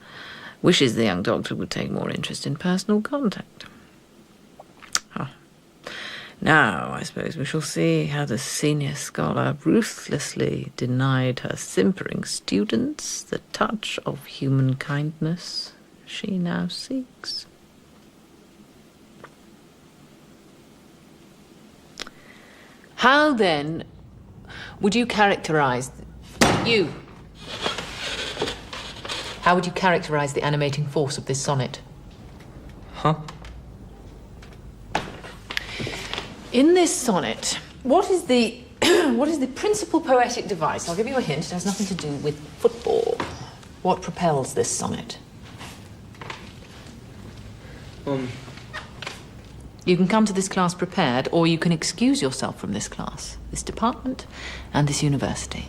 wishes the young doctor would take more interest in personal contact. Now, I suppose we shall see how the senior scholar ruthlessly denied her simpering students the touch of human kindness she now seeks. How, then, would you characterize... You! How would you characterize the animating force of this sonnet? Huh? In this sonnet, what is the principal poetic device? I'll give you a hint. It has nothing to do with football. What propels this sonnet? You can come to this class prepared, or you can excuse yourself from this class, this department, and this university.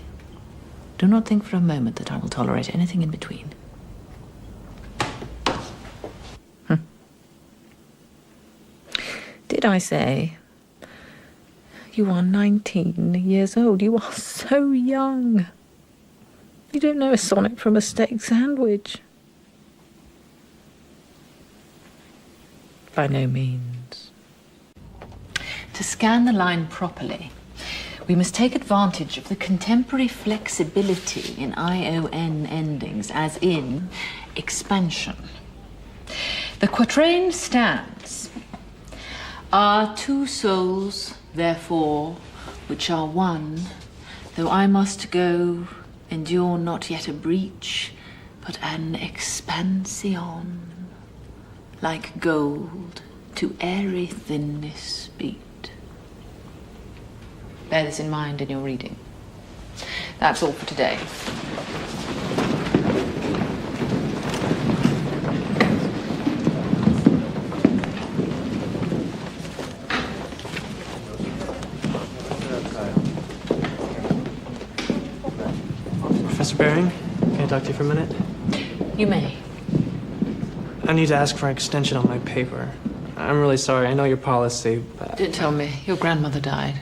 Do not think for a moment that I will tolerate anything in between. Did I say... You are 19 years old. You are so young. You don't know a sonnet from a steak sandwich. By no means. To scan the line properly, we must take advantage of the contemporary flexibility in ION endings, as in expansion. The quatrain stands, are two souls... Therefore, which are one, though I must go, endure not yet a breach, but an expansion, like gold to airy thinness beat. Bear this in mind in your reading. That's all for today. Professor Bearing, can I talk to you for a minute? You may. I need to ask for an extension on my paper. I'm really sorry. I know your policy, but... Don't tell me. Your grandmother died.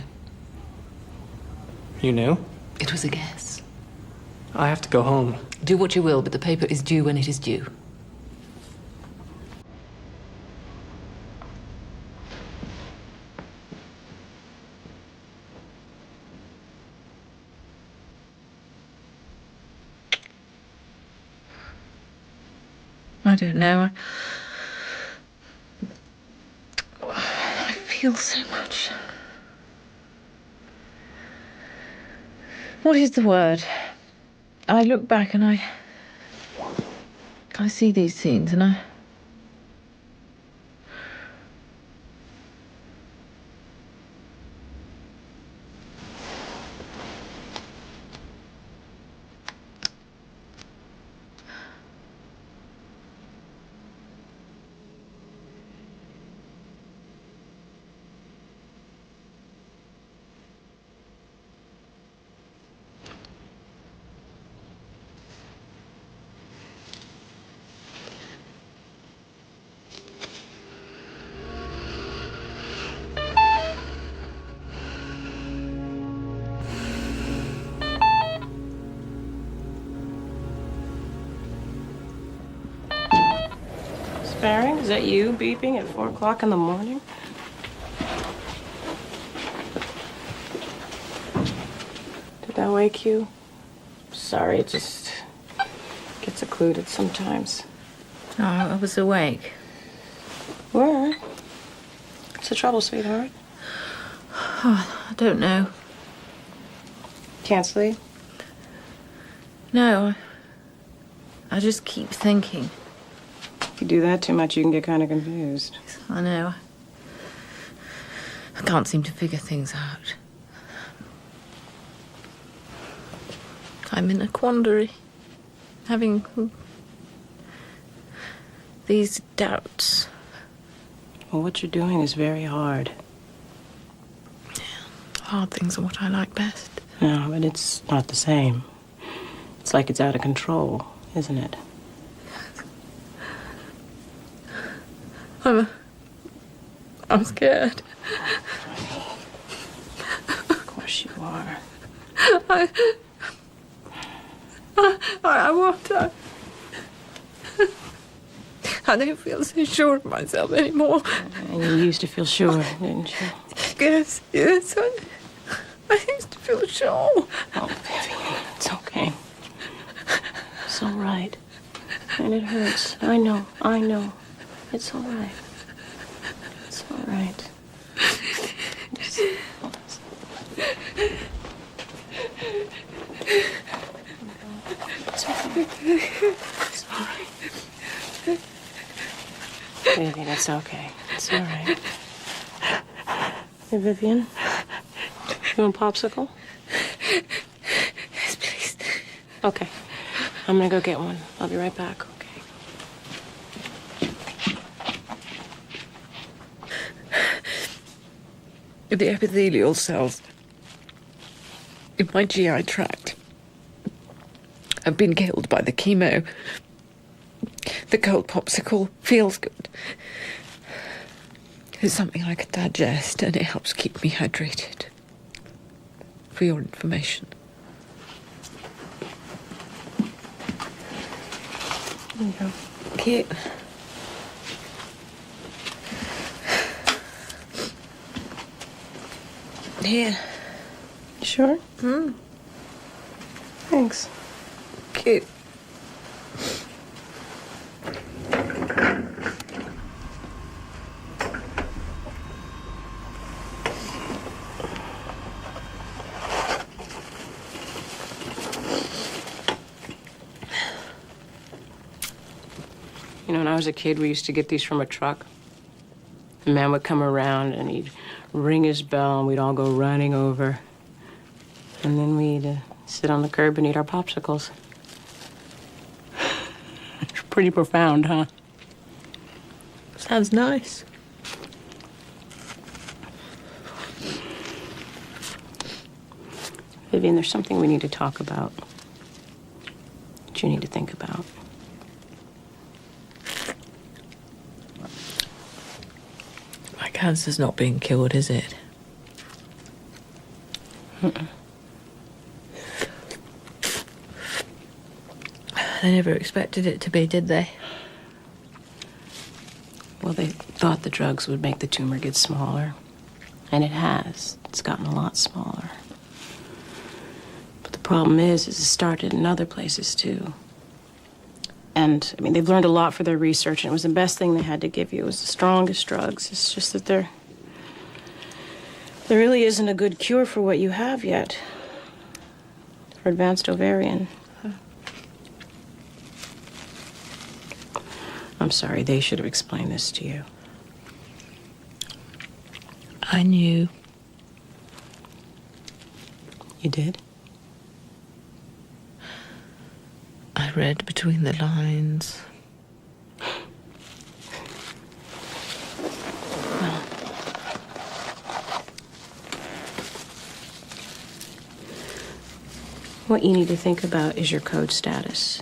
You knew? It was a guess. I have to go home. Do what you will, but the paper is due when it is due. I don't know. I feel so much. What is the word? I look back and I see these scenes and I... Bearing, is that you beeping at 4 o'clock in the morning? Did that wake you? Sorry, it just gets occluded sometimes. No, I was awake. Where? What's the trouble, sweetheart? Oh, I don't know. Can't sleep? No, I just keep thinking. If you do that too much, you can get kind of confused. I know. I can't seem to figure things out. I'm in a quandary. Having these doubts. Well, what you're doing is very hard. Hard things are what I like best. No, but it's not the same. It's like it's out of control, isn't it? I'm scared. Of course you are. I want to. I don't feel so sure of myself anymore. And you used to feel sure, didn't you? Yes. I used to feel sure. Oh, Vivian, it's okay. It's all right. And it hurts. I know. It's all right. It's all right. Just hold on. It's okay. It's all right. Vivian, it's okay. It's all right. Hey, Vivian. You want a popsicle? Yes, please. Okay. I'm gonna go get one. I'll be right back, okay? The epithelial cells in my GI tract have been killed by the chemo. The cold popsicle feels good. It's something I can digest, and it helps keep me hydrated. For your information. There you go. Cute. Here. Sure? Thanks. Cute. You know, when I was a kid, we used to get these from a truck. The man would come around and he'd ring his bell and we'd all go running over. And then we'd sit on the curb and eat our popsicles. It's pretty profound, huh? Sounds nice. Vivian, there's something we need to talk about. That you need to think about. My cancer's not being cured, is it? Mm-mm. They never expected it to be, did they? Well, they thought the drugs would make the tumor get smaller. And it has. It's gotten a lot smaller. But the problem is it started in other places, too. And, I mean, they've learned a lot for their research, and it was the best thing they had to give you. It was the strongest drugs. It's just that there really isn't a good cure for what you have yet. For advanced ovarian. I'm sorry, they should have explained this to you. I knew. You did? I read between the lines. Well, what you need to think about is your code status.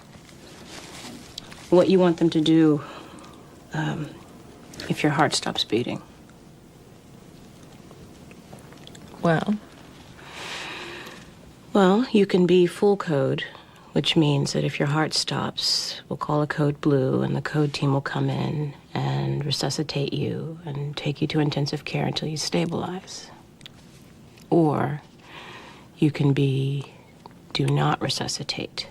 What you want them to do if your heart stops beating. Well? Well, you can be full code, which means that if your heart stops, we'll call a code blue, and the code team will come in and resuscitate you and take you to intensive care until you stabilize. Or you can be do not resuscitate,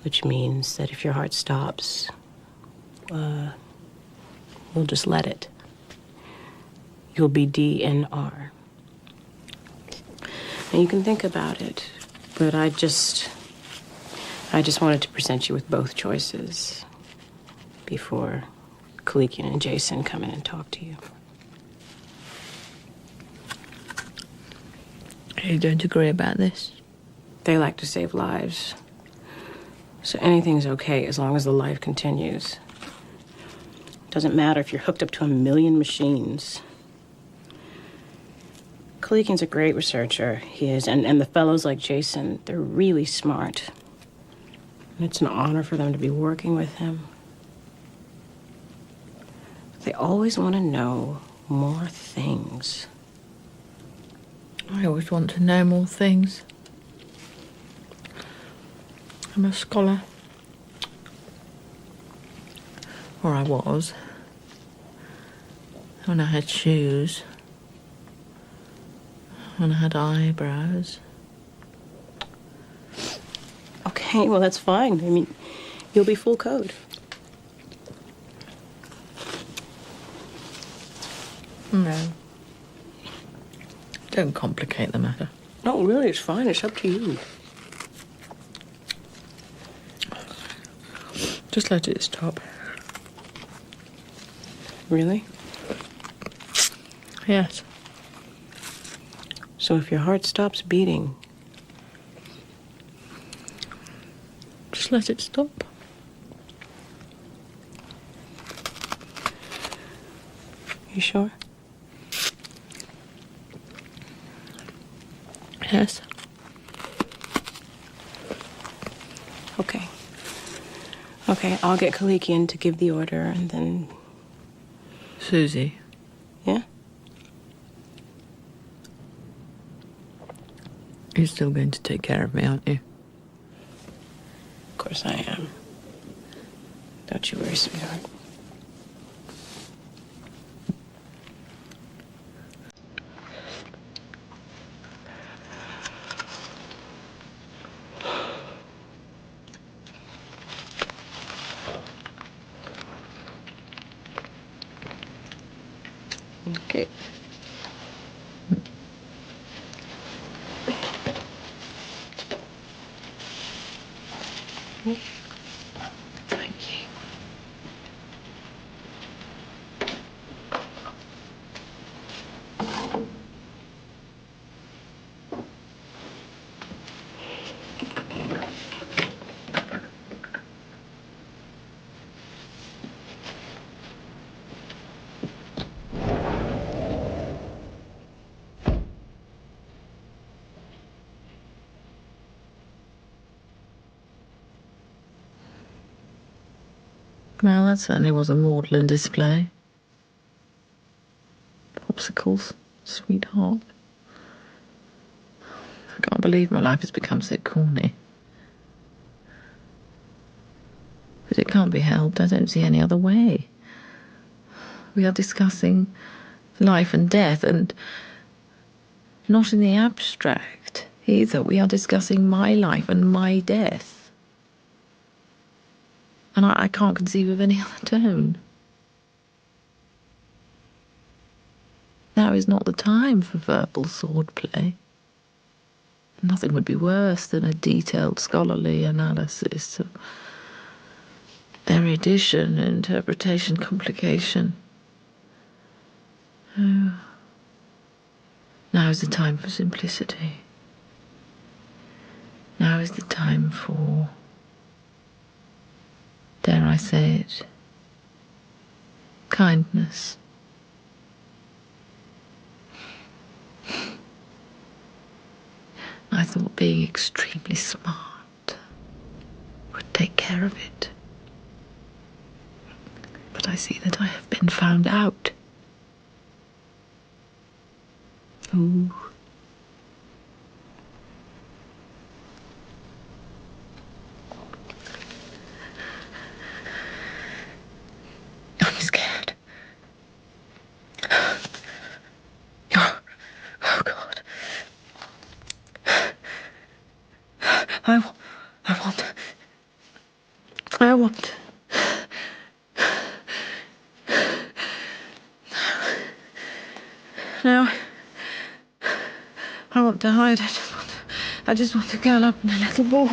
which means that if your heart stops, We'll just let it. You'll be DNR. And you can think about it, but I just wanted to present you with both choices before Kalikian and Jason come in and talk to you. You don't agree about this? They like to save lives. So anything's okay as long as the life continues. Doesn't matter if you're hooked up to 1 million machines. Kalikian's a great researcher, he is, and the fellows like Jason, they're really smart. And it's an honor for them to be working with him. They always want to know more things. I always want to know more things. I'm a scholar. Or I was. When I had shoes. When I had eyebrows. Okay, well, that's fine. I mean, you'll be full code. No. Don't complicate the matter. No, really, it's fine. It's up to you. Just let it stop. Really? Yes. So if your heart stops beating, just let it stop. You sure? Yes. Okay. Okay, I'll get Kalikian to give the order and then... Susie. Yeah? You're still going to take care of me, aren't you? Of course I am. Don't you worry, sweetheart. Okay. Thank you. Well, that certainly was a maudlin display. Popsicles, sweetheart. I can't believe my life has become so corny. But it can't be helped. I don't see any other way. We are discussing life and death, and not in the abstract either. We are discussing my life and my death. And I can't conceive of any other tone. Now is not the time for verbal swordplay. Nothing would be worse than a detailed scholarly analysis of erudition, interpretation, complication. Oh. Now is the time for simplicity. Now is the time for, dare I say it, kindness. I thought being extremely smart would take care of it. But I see that I have been found out. Ooh. I'm scared. Oh, God. I want Now, I want to hide. I just want to curl up in a little ball.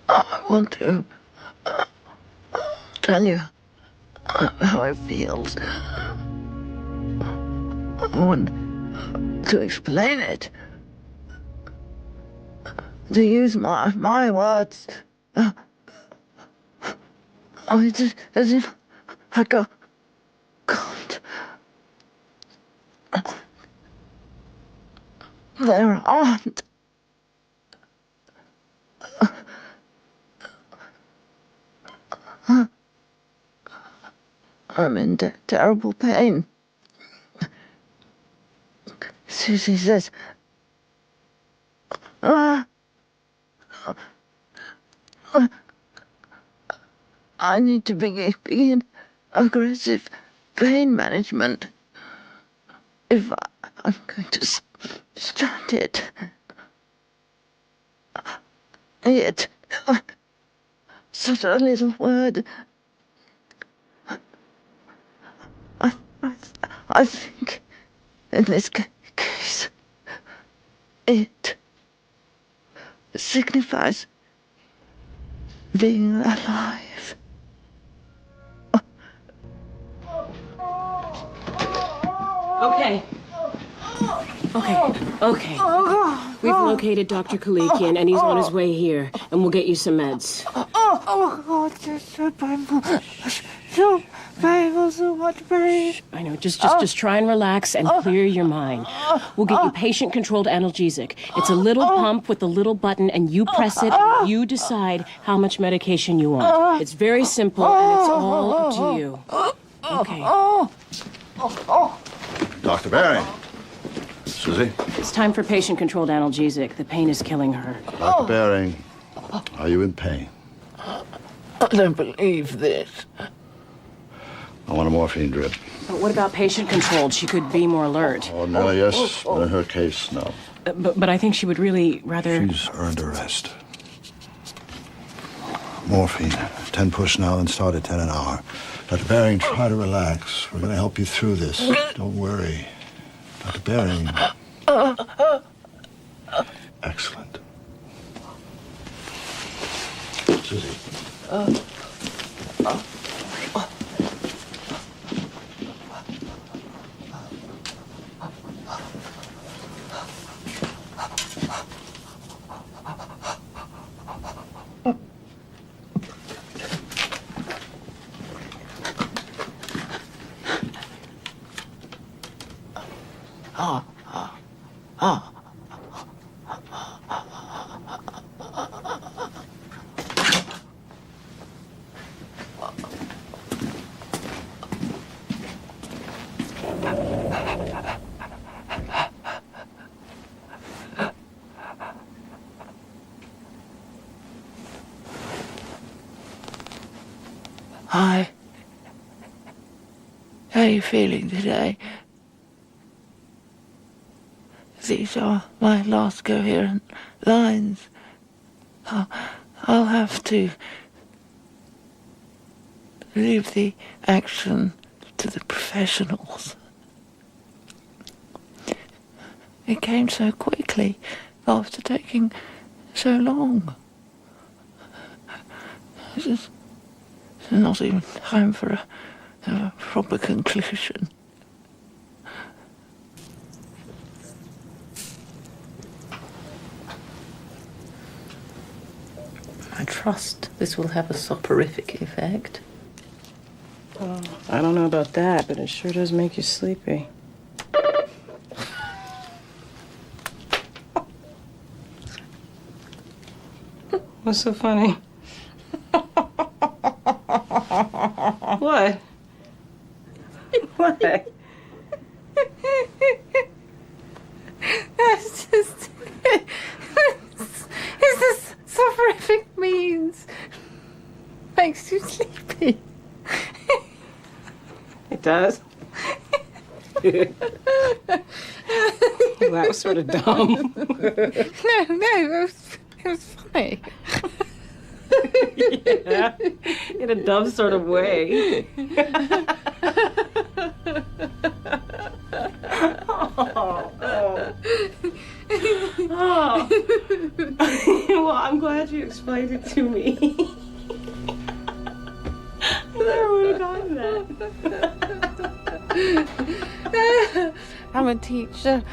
I want to tell you how it feels. I want to explain it. To use my words. It's just as if I can't. There aren't. I'm in terrible pain. Susie says, I need to begin aggressive pain management if I'm going to start it. Yet, such a little word. I think in this case, it signifies being alive. Okay. Okay. We've located Dr. Kalikian, and he's on his way here, and we'll get you some meds. Oh, God, it's so painful. So painful, so much pain. I know, just try and relax and clear your mind. We'll get you patient-controlled analgesic. It's a little pump with a little button, and you press it, and you decide how much medication you want. It's very simple, and it's all up to you. Okay. Dr. Bearing. Susie? It's time for patient-controlled analgesic. The pain is killing her. Dr. Bearing, are you in pain? I don't believe this. I want a morphine drip. But what about patient-controlled? She could be more alert. Ordinarily, yes, but in her case, no. But I think she would really rather... She's earned a rest. Morphine, 10 push now and start at 10 an hour. Dr. Bearing, try to relax. We're going to help you through this. Don't worry. Dr. Bearing. Excellent. Susie. Hi. How are you feeling today? These are my last coherent lines. I'll have to leave the action to the professionals. It came so quickly after taking so long. This is not even time for a proper conclusion. I trust this will have a soporific effect. Oh, I don't know about that, but it sure does make you sleepy. What's so funny? What? What? That's just... It's this soporific means. Makes you sleepy. It does? Well, that was sort of dumb. No, it was funny. Yeah, in a dumb sort of way. Oh. Well, I'm glad you explained it to me. I never would have gotten that. I'm a teacher.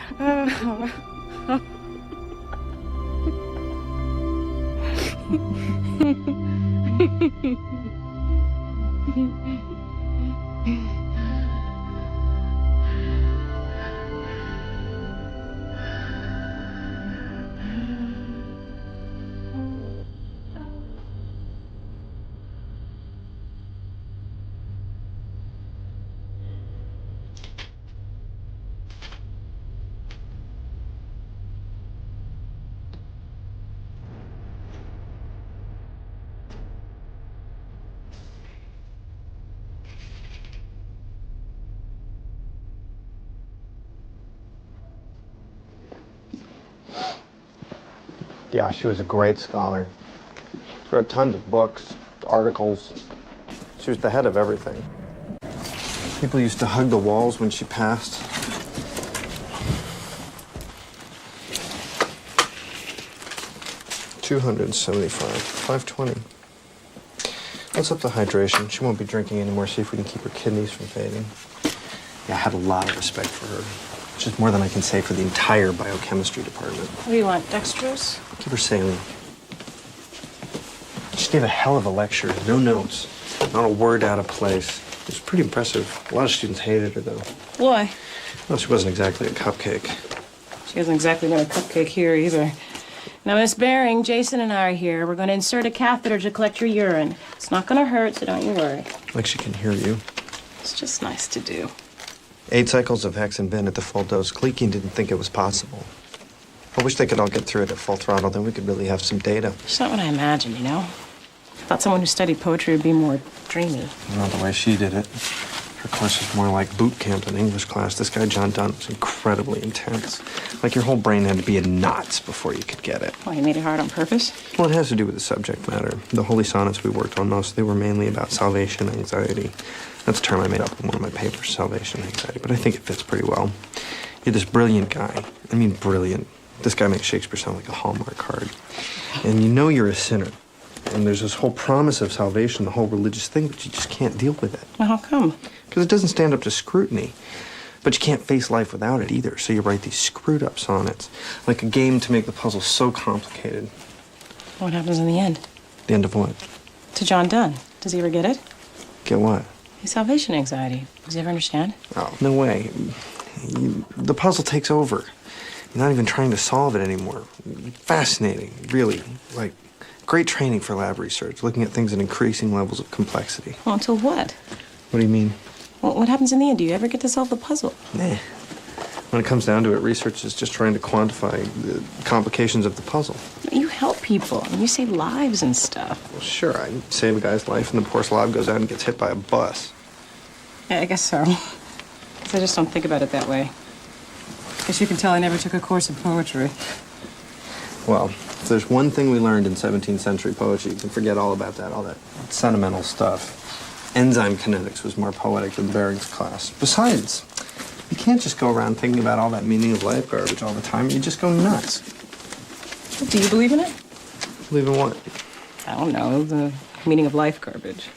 Yeah, she was a great scholar. She wrote tons of books, articles. She was the head of everything. People used to hug the walls when she passed. $275, $520. Let's up the hydration. She won't be drinking anymore, see if we can keep her kidneys from fading. Yeah, I had a lot of respect for her. Just more than I can say for the entire biochemistry department. What do you want, dextrose? Keep her saline. She gave a hell of a lecture. No notes. Not a word out of place. It was pretty impressive. A lot of students hated her, though. Why? Well, she wasn't exactly a cupcake. She hasn't exactly been a cupcake here either. Now, Miss Bearing, Jason and I are here. We're going to insert a catheter to collect your urine. It's not going to hurt, so don't you worry. Like she can hear you. It's just nice to do. 8 cycles of Hexenbin at the full dose. Kleeking didn't think it was possible. I wish they could all get through it at full throttle, then we could really have some data. It's not what I imagined, you know? I thought someone who studied poetry would be more dreamy. Not the way she did it. Her course was more like boot camp in English class. This guy, John Dunn, was incredibly intense. Like your whole brain had to be in knots before you could get it. Oh, you made it hard on purpose? Well, it has to do with the subject matter. The holy sonnets we worked on mostly were mainly about salvation anxiety. That's a term I made up in one of my papers, salvation anxiety, but I think it fits pretty well. You're this brilliant guy. I mean, brilliant. This guy makes Shakespeare sound like a Hallmark card. And you know you're a sinner. And there's this whole promise of salvation, the whole religious thing, but you just can't deal with it. Well, how come? Because it doesn't stand up to scrutiny. But you can't face life without it either, so you write these screwed-up sonnets. Like a game to make the puzzle so complicated. What happens in the end? The end of what? To John Dunn. Does he ever get it? Get what? His salvation anxiety. Does he ever understand? Oh, no way. The puzzle takes over. You're not even trying to solve it anymore. Fascinating, really. Like, great training for lab research, looking at things at increasing levels of complexity. Well, until what? What do you mean? Well, what happens in the end? Do you ever get to solve the puzzle? Nah. When it comes down to it, research is just trying to quantify the complications of the puzzle. You help people, and you save lives and stuff. Well, sure, I save a guy's life, and the poor slob goes out and gets hit by a bus. Yeah, I guess so. I just don't think about it that way. Guess you can tell I never took a course in poetry. Well, if there's one thing we learned in 17th century poetry, you can forget all about that, all that sentimental stuff. Enzyme kinetics was more poetic than Bering's class. Besides, you can't just go around thinking about all that meaning of life garbage all the time. You just go nuts. Do you believe in it? Believe in what? I don't know, the meaning of life garbage.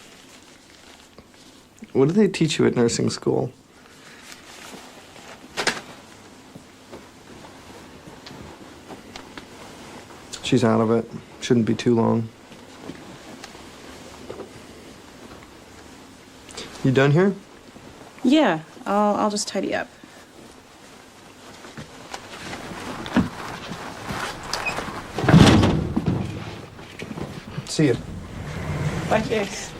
What do they teach you at nursing school? She's out of it. Shouldn't be too long. You done here? Yeah, I'll just tidy up. See you. Bye, Jace.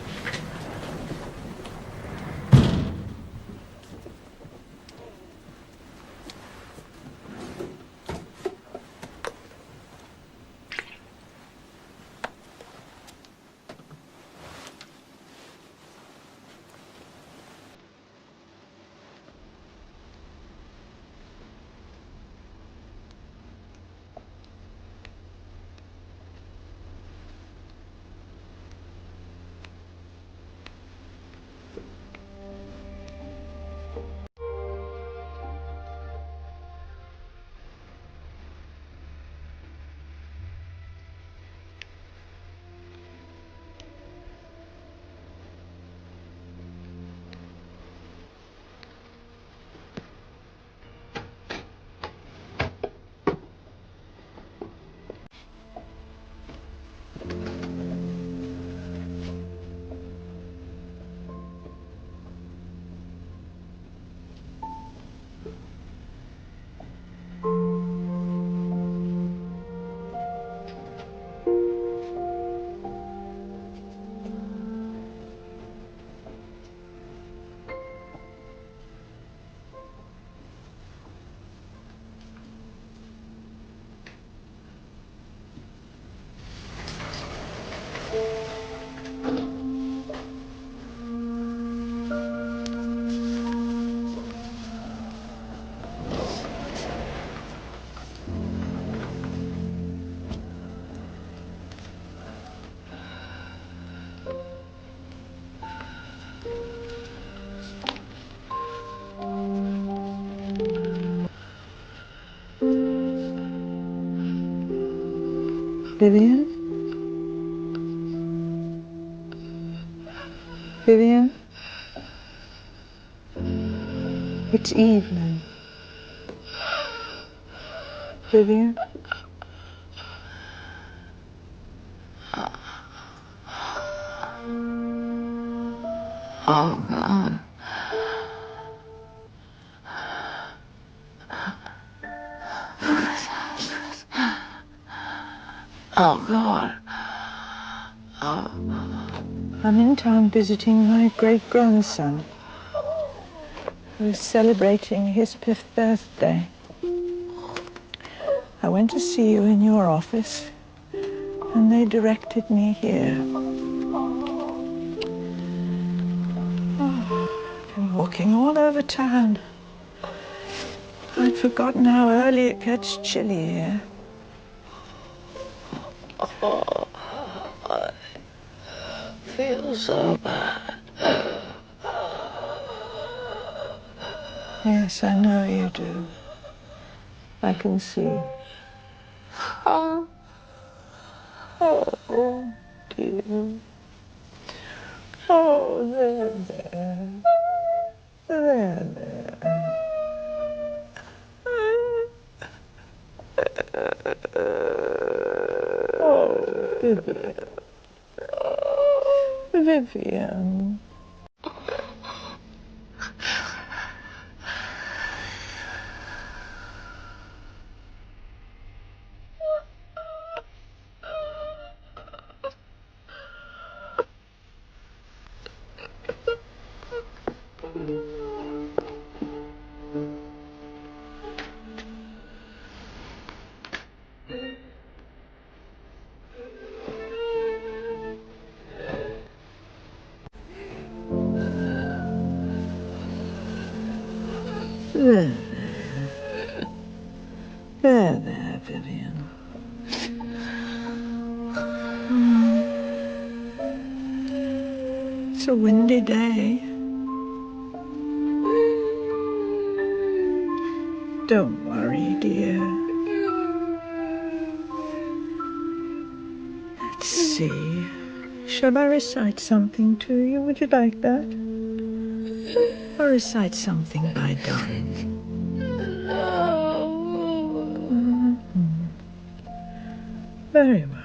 Vivian? Vivian? It's evening. Vivian? Oh, God. Oh, God. I'm in town visiting my great-grandson, who's celebrating his 5th birthday. I went to see you in your office, and they directed me here. I've been walking all over town. I'd forgotten how early it gets chilly here. Oh, I feel so bad. Yes, I know you do. I can see. Oh, dear. Oh, there. Oh, Vivian. Vivian. There, Vivian. It's a windy day. Don't worry, dear. Let's see. Shall I recite something to you? Would you like that? Or recite something by Donne? Very well.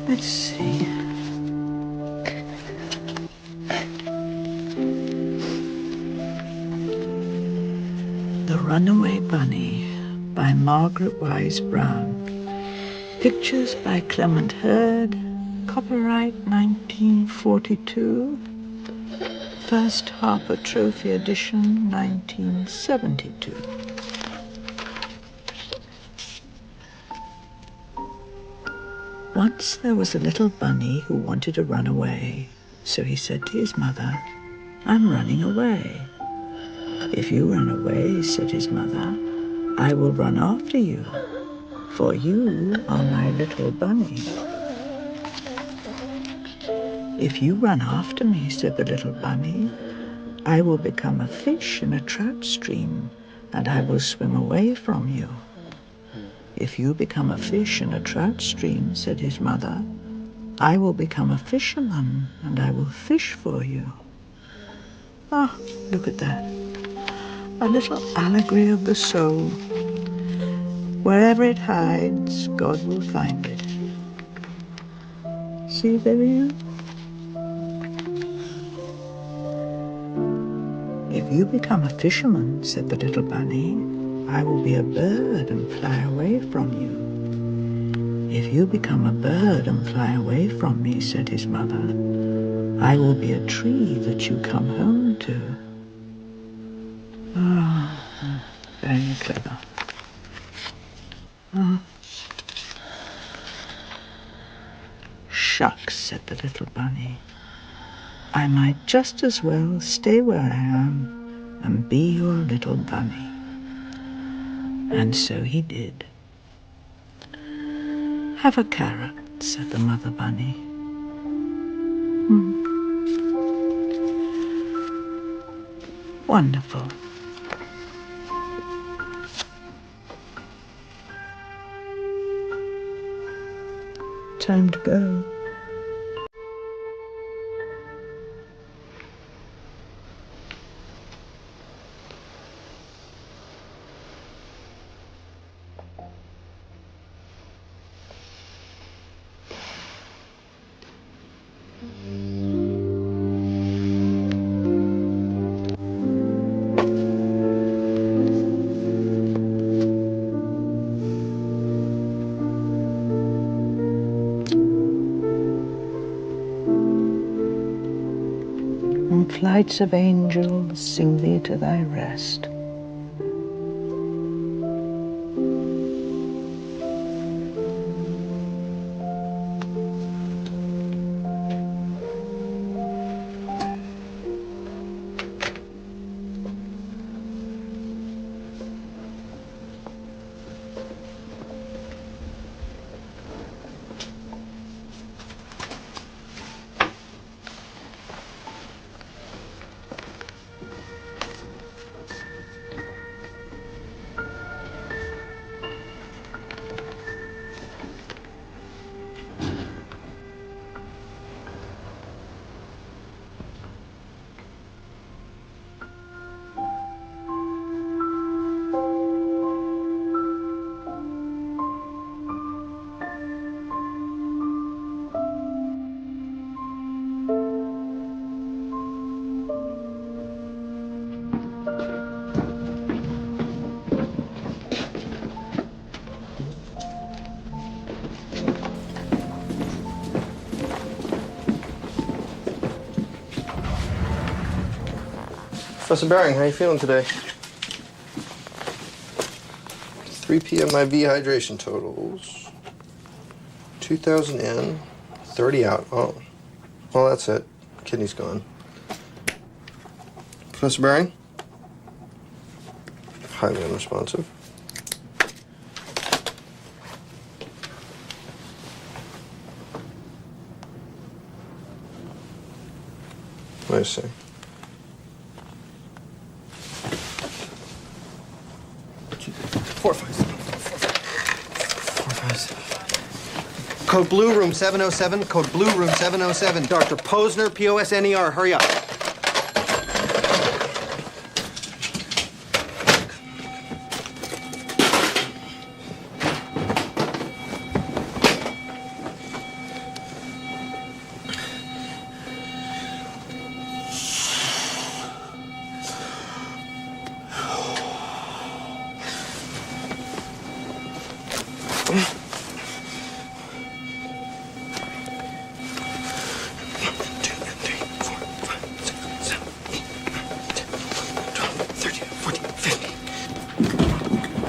Let's see. The Runaway Bunny by Margaret Wise Brown. Pictures by Clement Hurd. Copyright 1942. First Harper Trophy edition 1972. Once there was a little bunny who wanted to run away. So he said to his mother, "I'm running away." "If you run away," said his mother, "I will run after you, for you are my little bunny." "If you run after me," said the little bunny, "I will become a fish in a trout stream, and I will swim away from you." "If you become a fish in a trout stream," said his mother, "I will become a fisherman, and I will fish for you." Ah, look at that. A little allegory of the soul. Wherever it hides, God will find it. See, Vivian? "If you become a fisherman," said the little bunny, "I will be a bird and fly away from you." "If you become a bird and fly away from me," said his mother, "I will be a tree that you come home to." Ah, very clever. Ah. "Shucks," said the little bunny. "I might just as well stay where I am and be your little bunny." And so he did. "Have a carrot," said the mother bunny. Wonderful. Time to go. And flights of angels sing thee to thy rest. Professor Bearing, how are you feeling today? 3 p.m. IV hydration totals. 2,000 in, 30 out. Oh, well, that's it. Kidney's gone. Professor Bearing? Highly unresponsive. I see. Code Blue, room 707. Code Blue, room 707. Dr. Posner, P-O-S-N-E-R. Hurry up.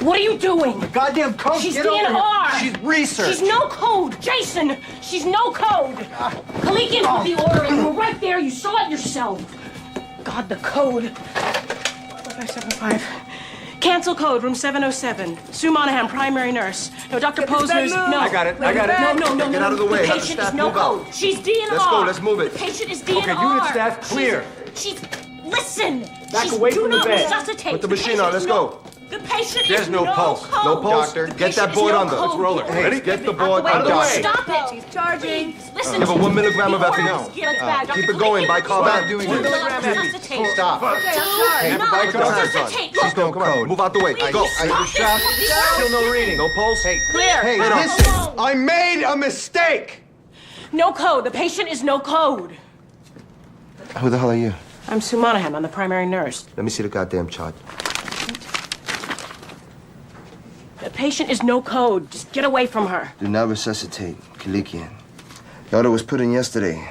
What are you doing? The goddamn code. She's Get over DNR. here. She's research. She's no code. Jason, she's no code. Kalikian put the order in. You were right there. You saw it yourself. God, the code. 4575. Cancel code, room 707. Sue Monahan, primary nurse. No, Dr. I Posner's. got it. I got it. No. Get out of the way. The Have the patient staff is no move out. code. She's DNR. Let's go. Let's move it. The patient is DNR. Okay, unit staff, clear. She's listen. Back away do from the not bed. resuscitate. Put the machine on. Let's go. The patient There's is no pulse. code. No pulse. Doctor, Get that board under. Let's roll it. Hey, ready? Get the board under. Stop it. He's charging. Listen. Give her 1 milligram of ethanol. Keep it going. Bicarbonate. Stop doing this. Stop. Hey, Do not resuscitate. She's no code. Move out the way. Go. Stop it. Still no reading. No pulse. Hey, Clear. Hey, listen. I made a mistake. No code. The patient is no code. Who the hell are you? I'm Sue Monahan. I'm the primary nurse. Let me see the goddamn chart. The patient is no code. Just get away from her. Do not resuscitate. Kalikian. The order was put in yesterday.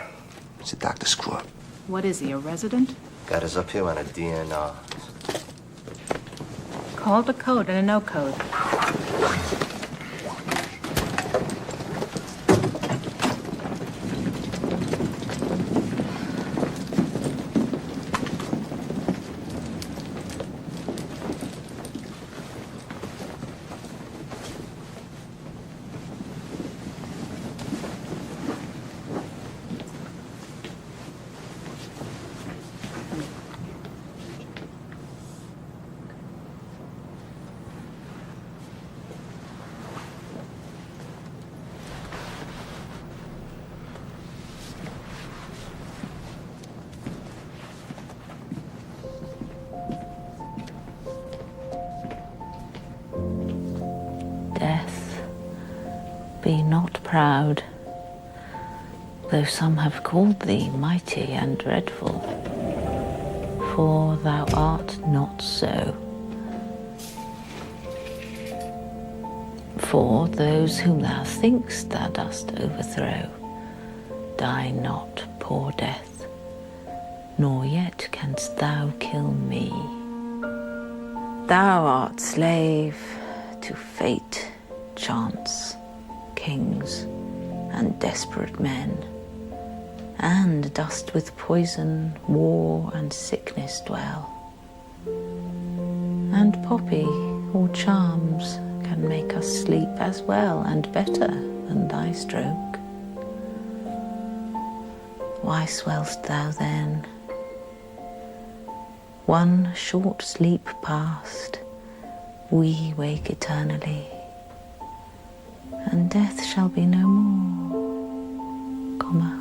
It's a doctor screw up. What is he, a resident? Got us up here on a DNR. Call the code and a no code. Be not proud, though some have called thee mighty and dreadful, for thou art not so. For those whom thou think'st thou dost overthrow die not, poor death, nor yet canst thou kill me. Thou art slave to fate, chance, kings, and desperate men, and dost with poison, war, and sickness dwell. And poppy or charms can make us sleep as well and better than thy stroke. Why swell'st thou then? One short sleep past, we wake eternally, and death shall be no more, comma.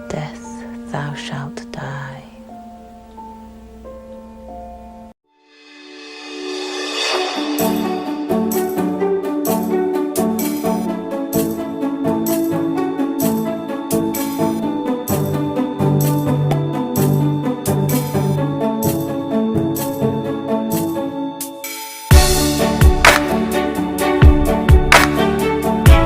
Death, thou shalt die.